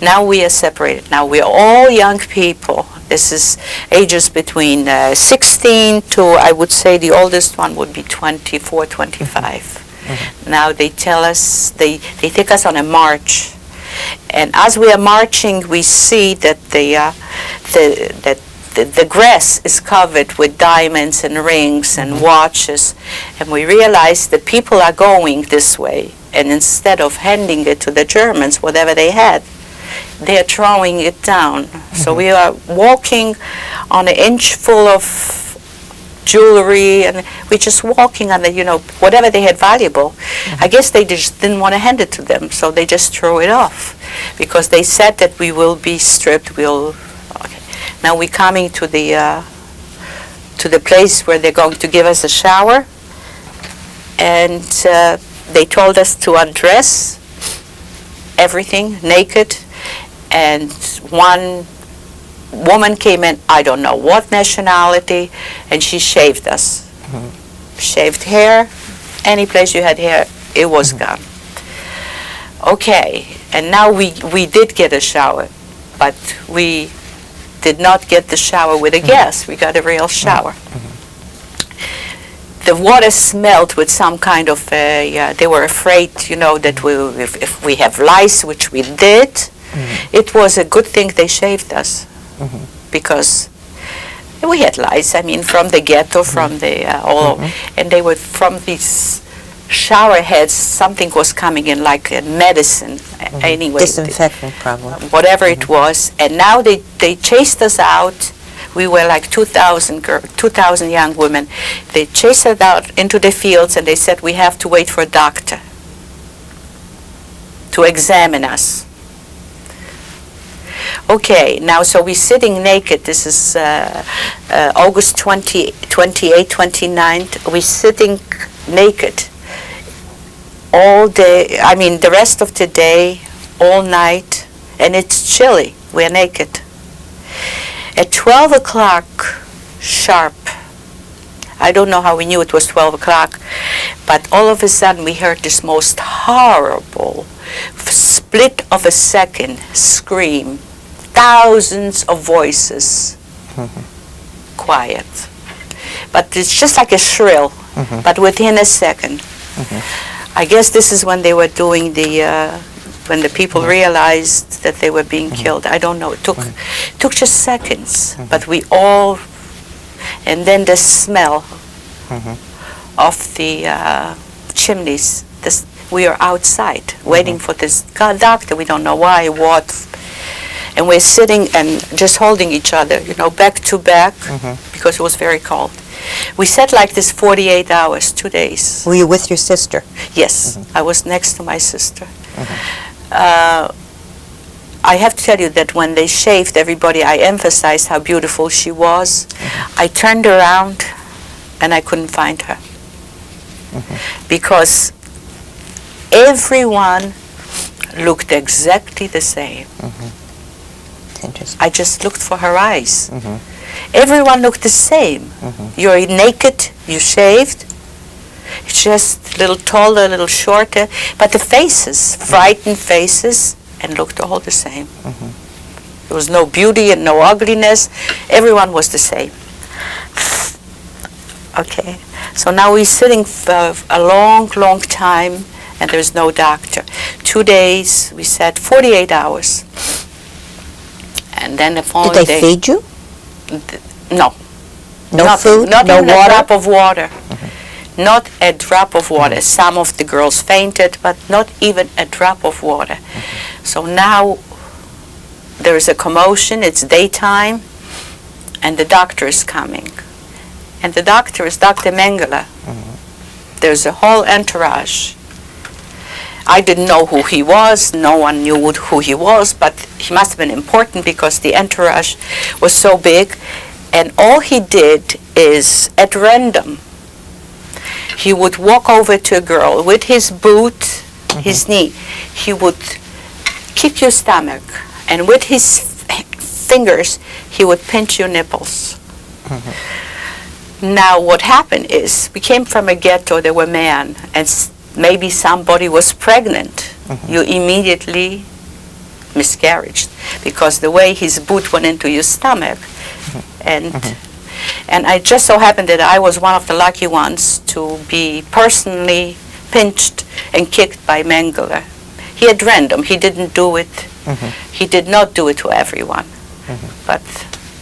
Now we are separated. Now we are all young people. This is ages between 16 to, I would say, the oldest one would be 24, 25. Now they tell us, they take us on a march. And as we are marching, we see that the grass is covered with diamonds and rings and watches, and we realize that people are going this way, and instead of handing it to the Germans, whatever they had, they are throwing it down. So we are walking on an inch full of jewelry, and we're just walking on the, whatever they had valuable. I guess they just didn't want to hand it to them, so they just threw it off, because they said that we will be stripped. Now we're coming to the place where they're going to give us a shower, and they told us to undress everything naked, and one woman came in, I don't know what nationality, and she shaved us. Shaved hair, any place you had hair, it was gone. Okay, and now we did get a shower, but we did not get the shower with a gas. We got a real shower. The water smelled with some kind of, they were afraid, that if we have lice, which we did, it was a good thing they shaved us, because we had lice, from the ghetto, from the, and they were from these shower heads, something was coming in like a medicine, anyway. Disinfectant problem. Whatever it was, and now they chased us out. We were like 2,000 young women. They chased us out into the fields, and they said we have to wait for a doctor to examine us. Okay, now so we're sitting naked. This is August 28, 29th. We're sitting naked all day, the rest of the day, all night, and it's chilly. We're naked. At 12 o'clock sharp, I don't know how we knew it was 12 o'clock, but all of a sudden we heard this most horrible split of a second scream. Thousands of voices. Quiet. But it's just like a shrill, but within a second. I guess this is when they were doing when the people realized that they were being killed. I don't know. It took just seconds, but we all, and then the smell of the chimneys. We are outside waiting for this doctor. We don't know why, what, and we're sitting and just holding each other, back to back, because it was very cold. We sat like this 48 hours, 2 days. Were you with your sister? Yes, I was next to my sister. I have to tell you that when they shaved everybody, I emphasized how beautiful she was. I turned around and I couldn't find her. Because everyone looked exactly the same. Interesting. I just looked for her eyes. Everyone looked the same. You're naked, you shaved, just a little taller, a little shorter, but the faces, frightened faces, and looked all the same. There was no beauty and no ugliness. Everyone was the same. Okay, so now we're sitting for a long, long time, and there's no doctor. 2 days, we sat 48 hours. And then the following day... Did day... they feed you? No. No Nothing, food? not No even water? a drop of water. Not a drop of water. Some of the girls fainted, but not even a drop of water. So now there is a commotion. It's daytime, and the doctor is coming. And the doctor is Dr. Mengele. There's a whole entourage. I didn't know who he was. No one knew who he was, but he must have been important because the entourage was so big. And all he did is, at random, he would walk over to a girl with his boot, his knee. He would kick your stomach, and with his fingers, he would pinch your nipples. Now, what happened is, we came from a ghetto, there were men, and maybe somebody was pregnant. You immediately miscarried, because the way his boot went into your stomach, and I just so happened that I was one of the lucky ones to be personally pinched and kicked by Mengele. He had random. He didn't do it. He did not do it to everyone, but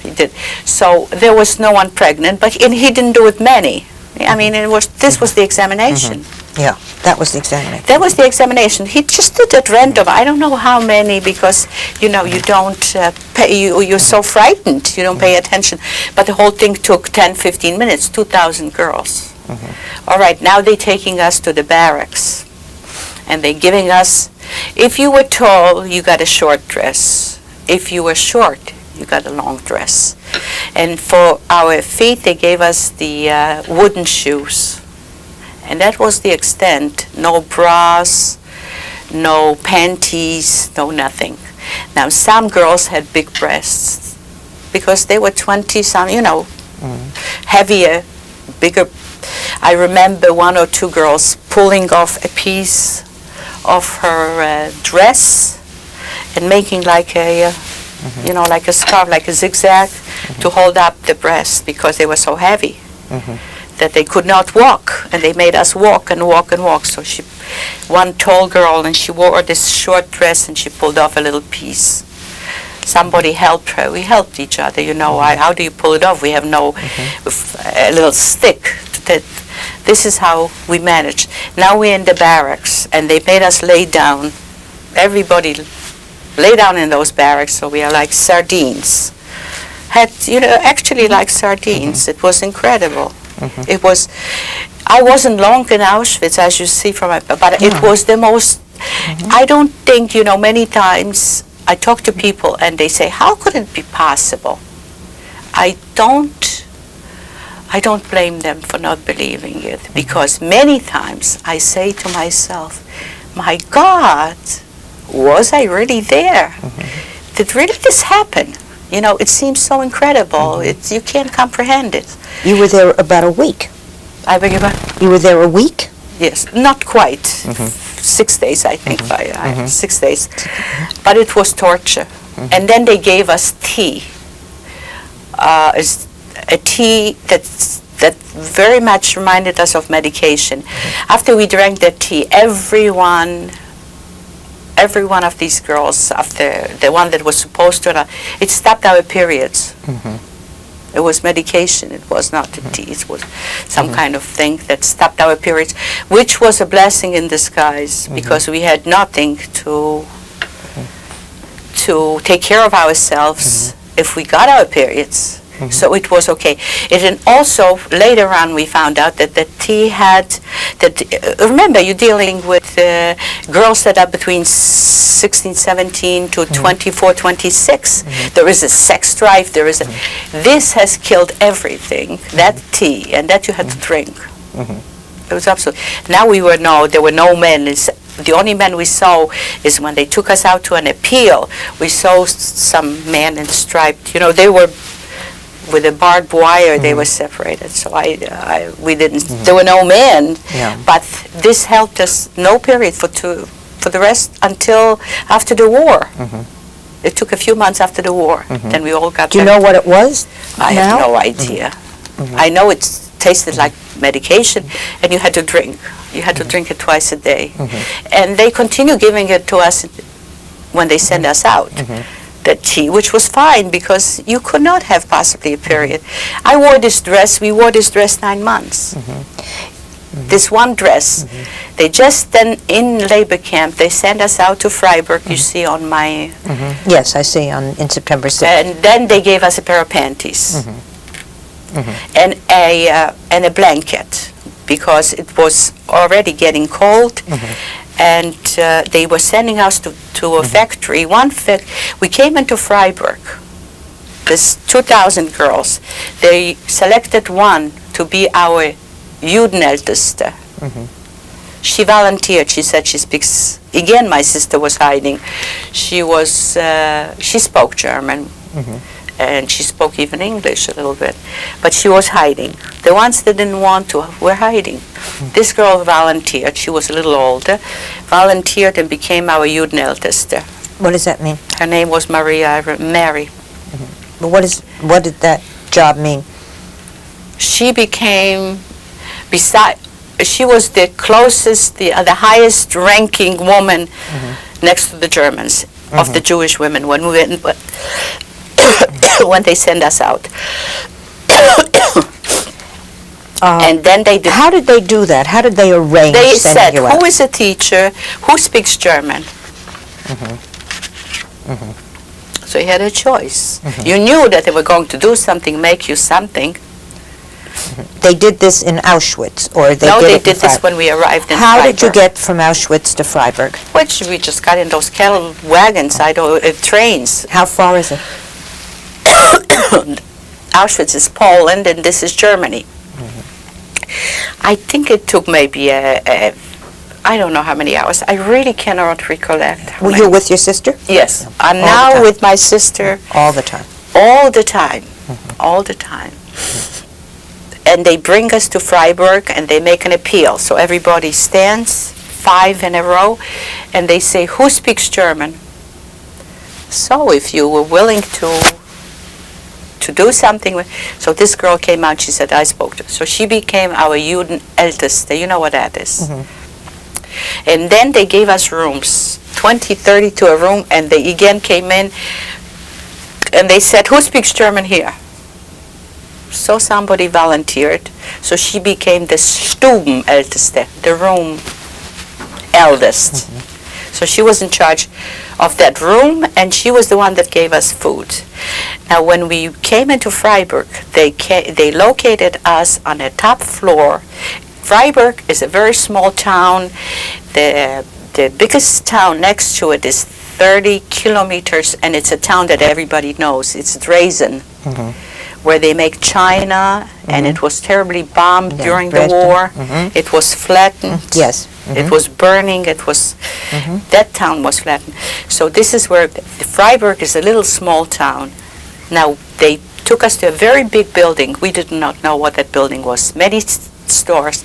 he did. So there was no one pregnant, but he didn't do it many. I mean, this was the examination. Yeah, that was the examination. That was the examination. He just did it random. I don't know how many, because, you don't you're so frightened. You don't pay attention. But the whole thing took 10, 15 minutes, 2,000 girls. All right, now they're taking us to the barracks. And they're giving us, if you were tall, you got a short dress. If you were short, you got a long dress. And for our feet, they gave us the wooden shoes. And that was the extent. No bras, no panties, no nothing. Now, some girls had big breasts because they were 20-some, heavier, bigger. I remember 1 or 2 girls pulling off a piece of her dress and making like a, like a scarf, like a zigzag, to hold up the breast because they were so heavy. That they could not walk, and they made us walk and walk and walk. So one tall girl, and she wore this short dress, and she pulled off a little piece. Somebody helped her. We helped each other, How do you pull it off? We have a little stick. This is how we managed. Now we're in the barracks, and they made us lay down. Everybody lay down in those barracks, so we are like sardines. Actually like sardines. It was incredible. It was, I wasn't long in Auschwitz, as you see from it, but it was the most, I don't think, many times I talk to people and they say, how could it be possible? I don't blame them for not believing it, because many times I say to myself, my God, was I really there? Did really this happen? You know, it seems so incredible. You can't comprehend it. You were there about a week. I beg your pardon? You were there a week? Yes, not quite. 6 days, I think. 6 days. But it was torture. And then they gave us tea. A tea that very much reminded us of medication. After we drank that tea, every one of these girls, after the one that was supposed to, it stopped our periods. It was medication. It was not the tea. It was some kind of thing that stopped our periods, which was a blessing in disguise because we had nothing to take care of ourselves if we got our periods. So it was okay. And also later on we found out that the tea had remember, you're dealing with girls that are between 16, 17 to 24, 26. There is a sex drive. This has killed everything. That tea, and that you had to drink. It was absolutely. Now there were no men. The only men we saw is when they took us out to an appeal. We saw some men in striped. You know, they were with a barbed wire. They were separated. So we didn't. There were no men. But this helped us. No period for the rest until after the war. It took a few months after the war. Then we all got. Do you know what it was? I have no idea. I know it tasted like medication, and you had to drink. You had to drink it twice a day. And they continue giving it to us when they send us out. That tea, which was fine because you could not have possibly a period. I wore this dress. We wore this dress 9 months. This one dress. They just then in labor camp. They sent us out to Freiburg. You see on my. Yes, I see in September 6th. And then they gave us a pair of panties and a blanket because it was already getting cold. And they were sending us to a factory. We came into Freiburg. There's 2,000 girls. They selected one to be our Judenälteste. She volunteered. She said she speaks. Again, my sister was hiding. She spoke German. And she spoke even English a little bit. But she was hiding. The ones that didn't want to were hiding. This girl volunteered. She was a little older. Volunteered and became our Judenälteste. What does that mean? Her name was Mary. But what did that job mean? She became, she was the closest, the highest ranking woman next to the Germans of the Jewish women when we went. When they send us out. And then they did. How did they do that? How did they arrange They sending said, you out? who is a teacher? Who speaks German? So you had a choice. You knew that they were going to do something, make you something. They did this in Auschwitz, or they No, did they it in did this Freiburg? when we arrived in How Freiburg. did you get from Auschwitz to Freiburg? Which we just got in those cattle wagons, trains. How far is it? Auschwitz is Poland and this is Germany. I think it took maybe I don't know how many hours. I really cannot recollect. Were you with your sister? Yes. I'm All the now time. with my sister. All the time. All the time. All the time. And they bring us to Freiburg and they make an appeal. So everybody stands, 5 in a row, and they say, who speaks German? So if you were willing to do something with, so this girl came out, she said, I spoke to her. So she became our Judenälteste. You know what that is. And then they gave us rooms, 20, 30 to a room, and they again came in and they said, who speaks German here? So somebody volunteered. So she became the Stubenälteste, the room eldest. So she was in charge of that room, and she was the one that gave us food. Now, when we came into Freiburg, they located us on the top floor. Freiburg is a very small town. The biggest town next to it is 30 kilometers, and it's a town that everybody knows. It's Dresden. where they make china, and it was terribly bombed Yeah, during the Dresden. war. Mhm. It was flattened. Yes. It was burning. It was that town was flattened. So this is where Freiburg is a little small town. Now they took us to a very big building. We did not know what that building was. Many stores,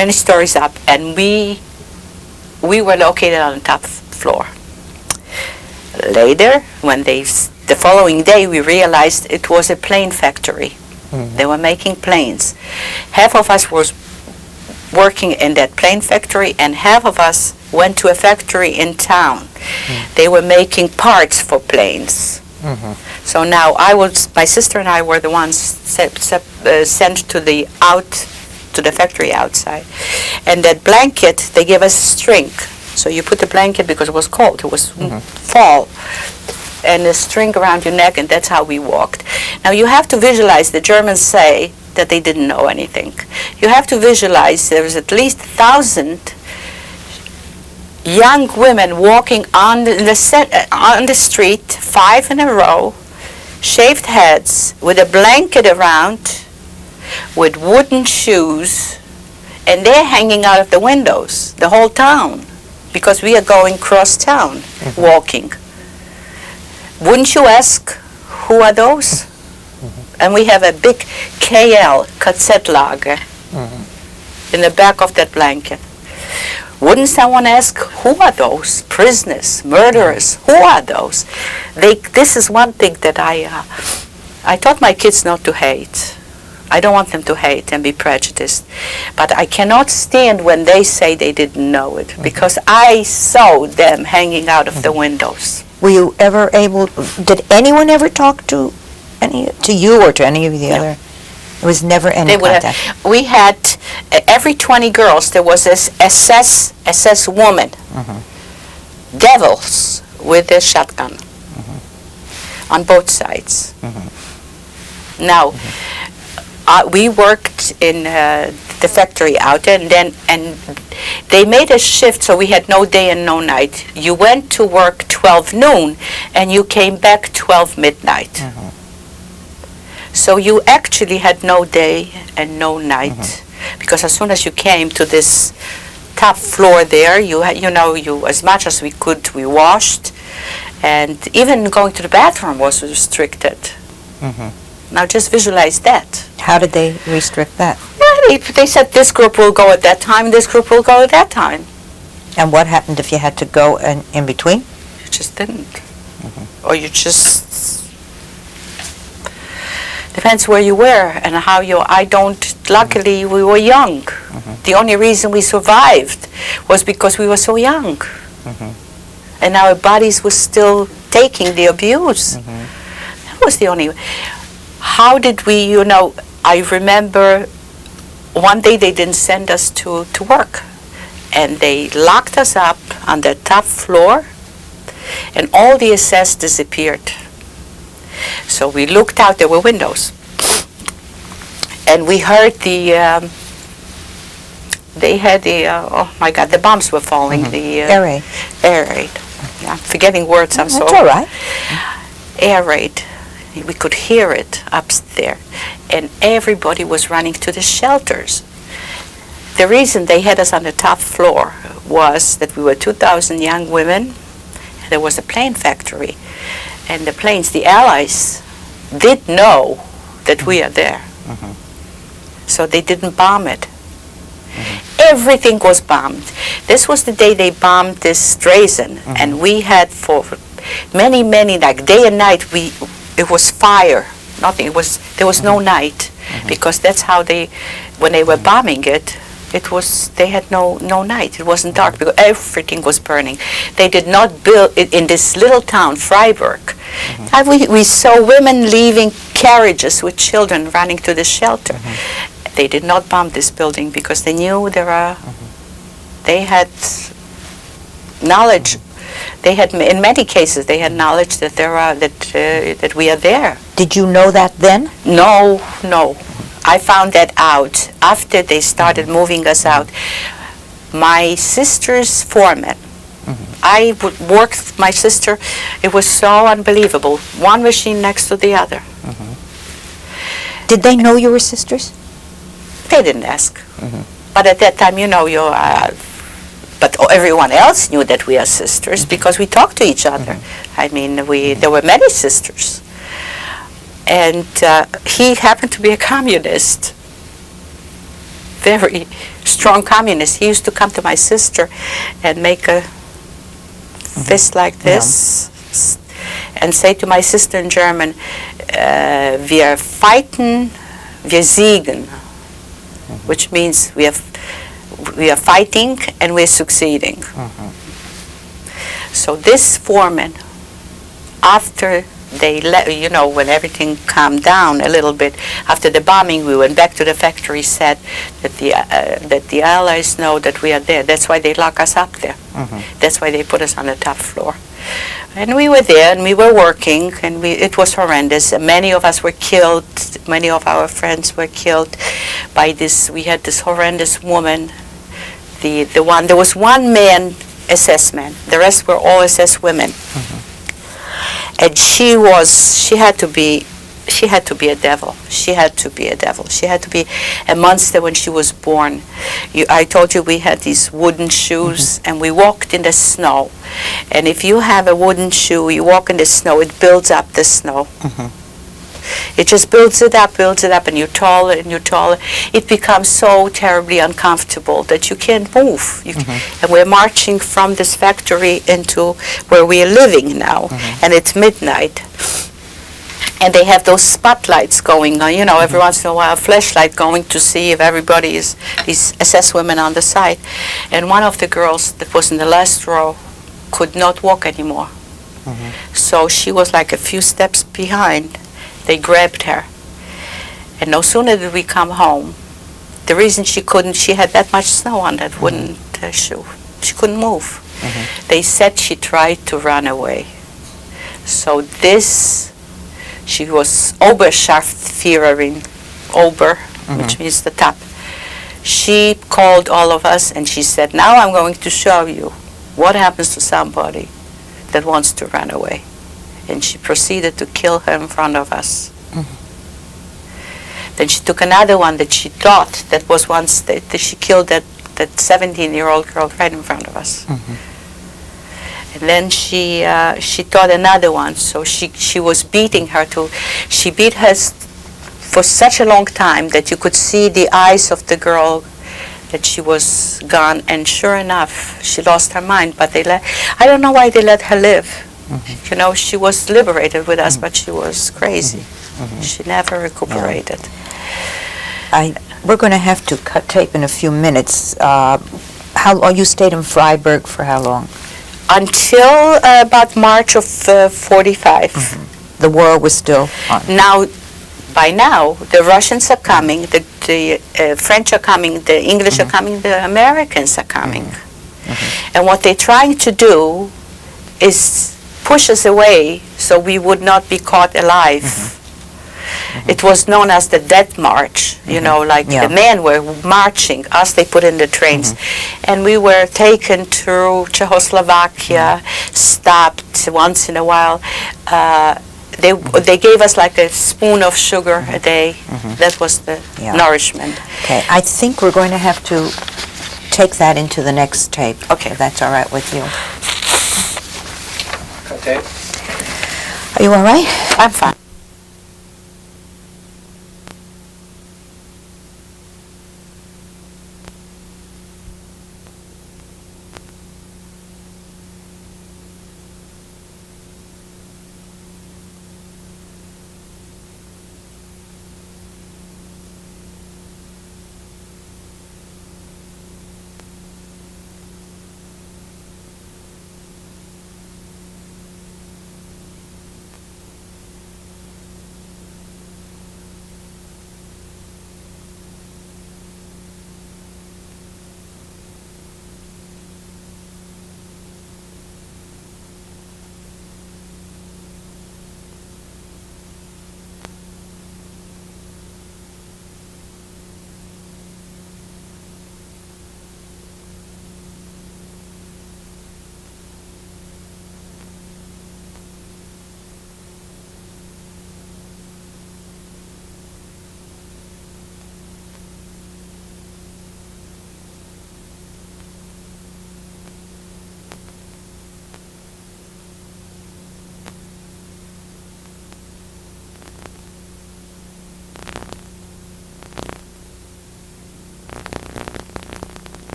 many stories up, and we were located on the top floor. Later, when the following day, we realized it was a plane factory. They were making planes. Half of us was working in that plane factory, and half of us went to a factory in town. They were making parts for planes. So now my sister and I were the ones sent to the factory outside. And that blanket, they gave us string. So you put the blanket, because it was cold, it was fall, and a string around your neck, and that's how we walked. Now you have to visualize, the Germans say that they didn't know anything. You have to visualize there was at least 1,000 young women walking on the street, 5 in a row, shaved heads, with a blanket around, with wooden shoes, and they're hanging out of the windows, the whole town, because we are going cross town, walking. Wouldn't you ask, who are those? And we have a big KL, Kassettlager, in the back of that blanket. Wouldn't someone ask, who are those? Prisoners, murderers, who are those? This is one thing that I taught my kids not to hate. I don't want them to hate and be prejudiced. But I cannot stand when they say they didn't know it, because I saw them hanging out of the windows. Were you ever able, did anyone ever talk to you or to any of the other? There was never any contact. We had, every 20 girls, there was this SS woman, devils with a shotgun on both sides. Now, we worked in the factory out there, and they made a shift, so we had no day and no night. You went to work 12 noon, and you came back 12 midnight. So you actually had no day and no night, because as soon as you came to this top floor there, you as much as we could, we washed, and even going to the bathroom was restricted. Now just visualize that. How did they restrict that? Well, they said this group will go at that time, this group will go at that time. And what happened if you had to go in between? You just didn't. Or you just... Depends where you were and how luckily we were young. The only reason we survived was because we were so young. And our bodies were still taking the abuse. That was the only... How did we, I remember one day they didn't send us to work, and they locked us up on the top floor, and all the SS disappeared. So we looked out, there were windows, and we heard they had oh my God, the bombs were falling. The Air raid. Air raid. Yeah, I'm forgetting words, I'm sorry. That's all right. Air raid. We could hear it up there, and everybody was running to the shelters. The reason they had us on the top floor was that we were 2,000 young women, and there was a plane factory, and the planes, the Allies, did know that we are there. So they didn't bomb it. Everything was bombed. This was the day they bombed this Dresden, and we had for many, like day and night, it was fire, nothing. There was no night, because that's how when they were bombing it, they had no night. It wasn't dark because everything was burning. They did not build it in this little town, Freiburg. And we saw women leaving carriages with children running to the shelter. They did not bomb this building because they knew they had knowledge. They had, in many cases, they had knowledge that that we are there. Did you know that then? No. I found that out after they started moving us out. My sister's foreman. I would work with my sister. It was so unbelievable. One machine next to the other. Did they know you were sisters? They didn't ask. But at that time, but everyone else knew that we are sisters because we talked to each other. I mean, there were many sisters. And he happened to be a communist, very strong communist. He used to come to my sister and make a fist like this and say to my sister in German, wir fighten, wir siegen, which means we are fighting and we're succeeding. So this foreman, after they when everything calmed down a little bit, after the bombing, we went back to the factory, said that the Allies know that we are there. That's why they lock us up there. That's why they put us on the top floor. And we were there, and we were working, and it was horrendous. Many of us were killed. Many of our friends were killed by this. We had this horrendous woman. There was one man, SS man. The rest were all SS women. And she had to be a devil. She had to be a devil. She had to be a monster when she was born. I told you we had these wooden shoes, and we walked in the snow. And if you have a wooden shoe, you walk in the snow, it builds up the snow. It just builds it up, and you're taller and you're taller. It becomes so terribly uncomfortable that you can't move. And we're marching from this factory into where we are living now, and it's midnight. And they have those spotlights going on, every once in a while, a flashlight going to see if everybody is, these SS women on the side. And one of the girls that was in the last row could not walk anymore. So she was like a few steps behind. They grabbed her. And no sooner did we come home, the reason she had that much snow on that wooden shoe. She couldn't move. They said she tried to run away. So she was Oberscharführerin, which means the top. She called all of us and she said, now I'm going to show you what happens to somebody that wants to run away. And she proceeded to kill her in front of us. Then she took another one that she thought that was once that she killed that 17-year-old girl right in front of us. And then she thought another one, so she was beating her she beat her for such a long time that you could see the eyes of the girl that she was gone, and sure enough, she lost her mind, but I don't know why they let her live. She was liberated with us, but she was crazy. She never recuperated. We're going to have to cut tape in a few minutes. You stayed in Freiburg for how long? Until about March of 45. The war was still on. By now, the Russians are coming, the French are coming, the English are coming, the Americans are coming. And what they're trying to do is push us away so we would not be caught alive. It was known as the Death March, the men were marching, us they put in the trains. And we were taken through Czechoslovakia, stopped once in a while. They gave us like a spoon of sugar a day. That was the nourishment. Okay, I think we're going to have to take that into the next tape. Okay. If that's all right with you. Okay. Are you all right? I'm fine.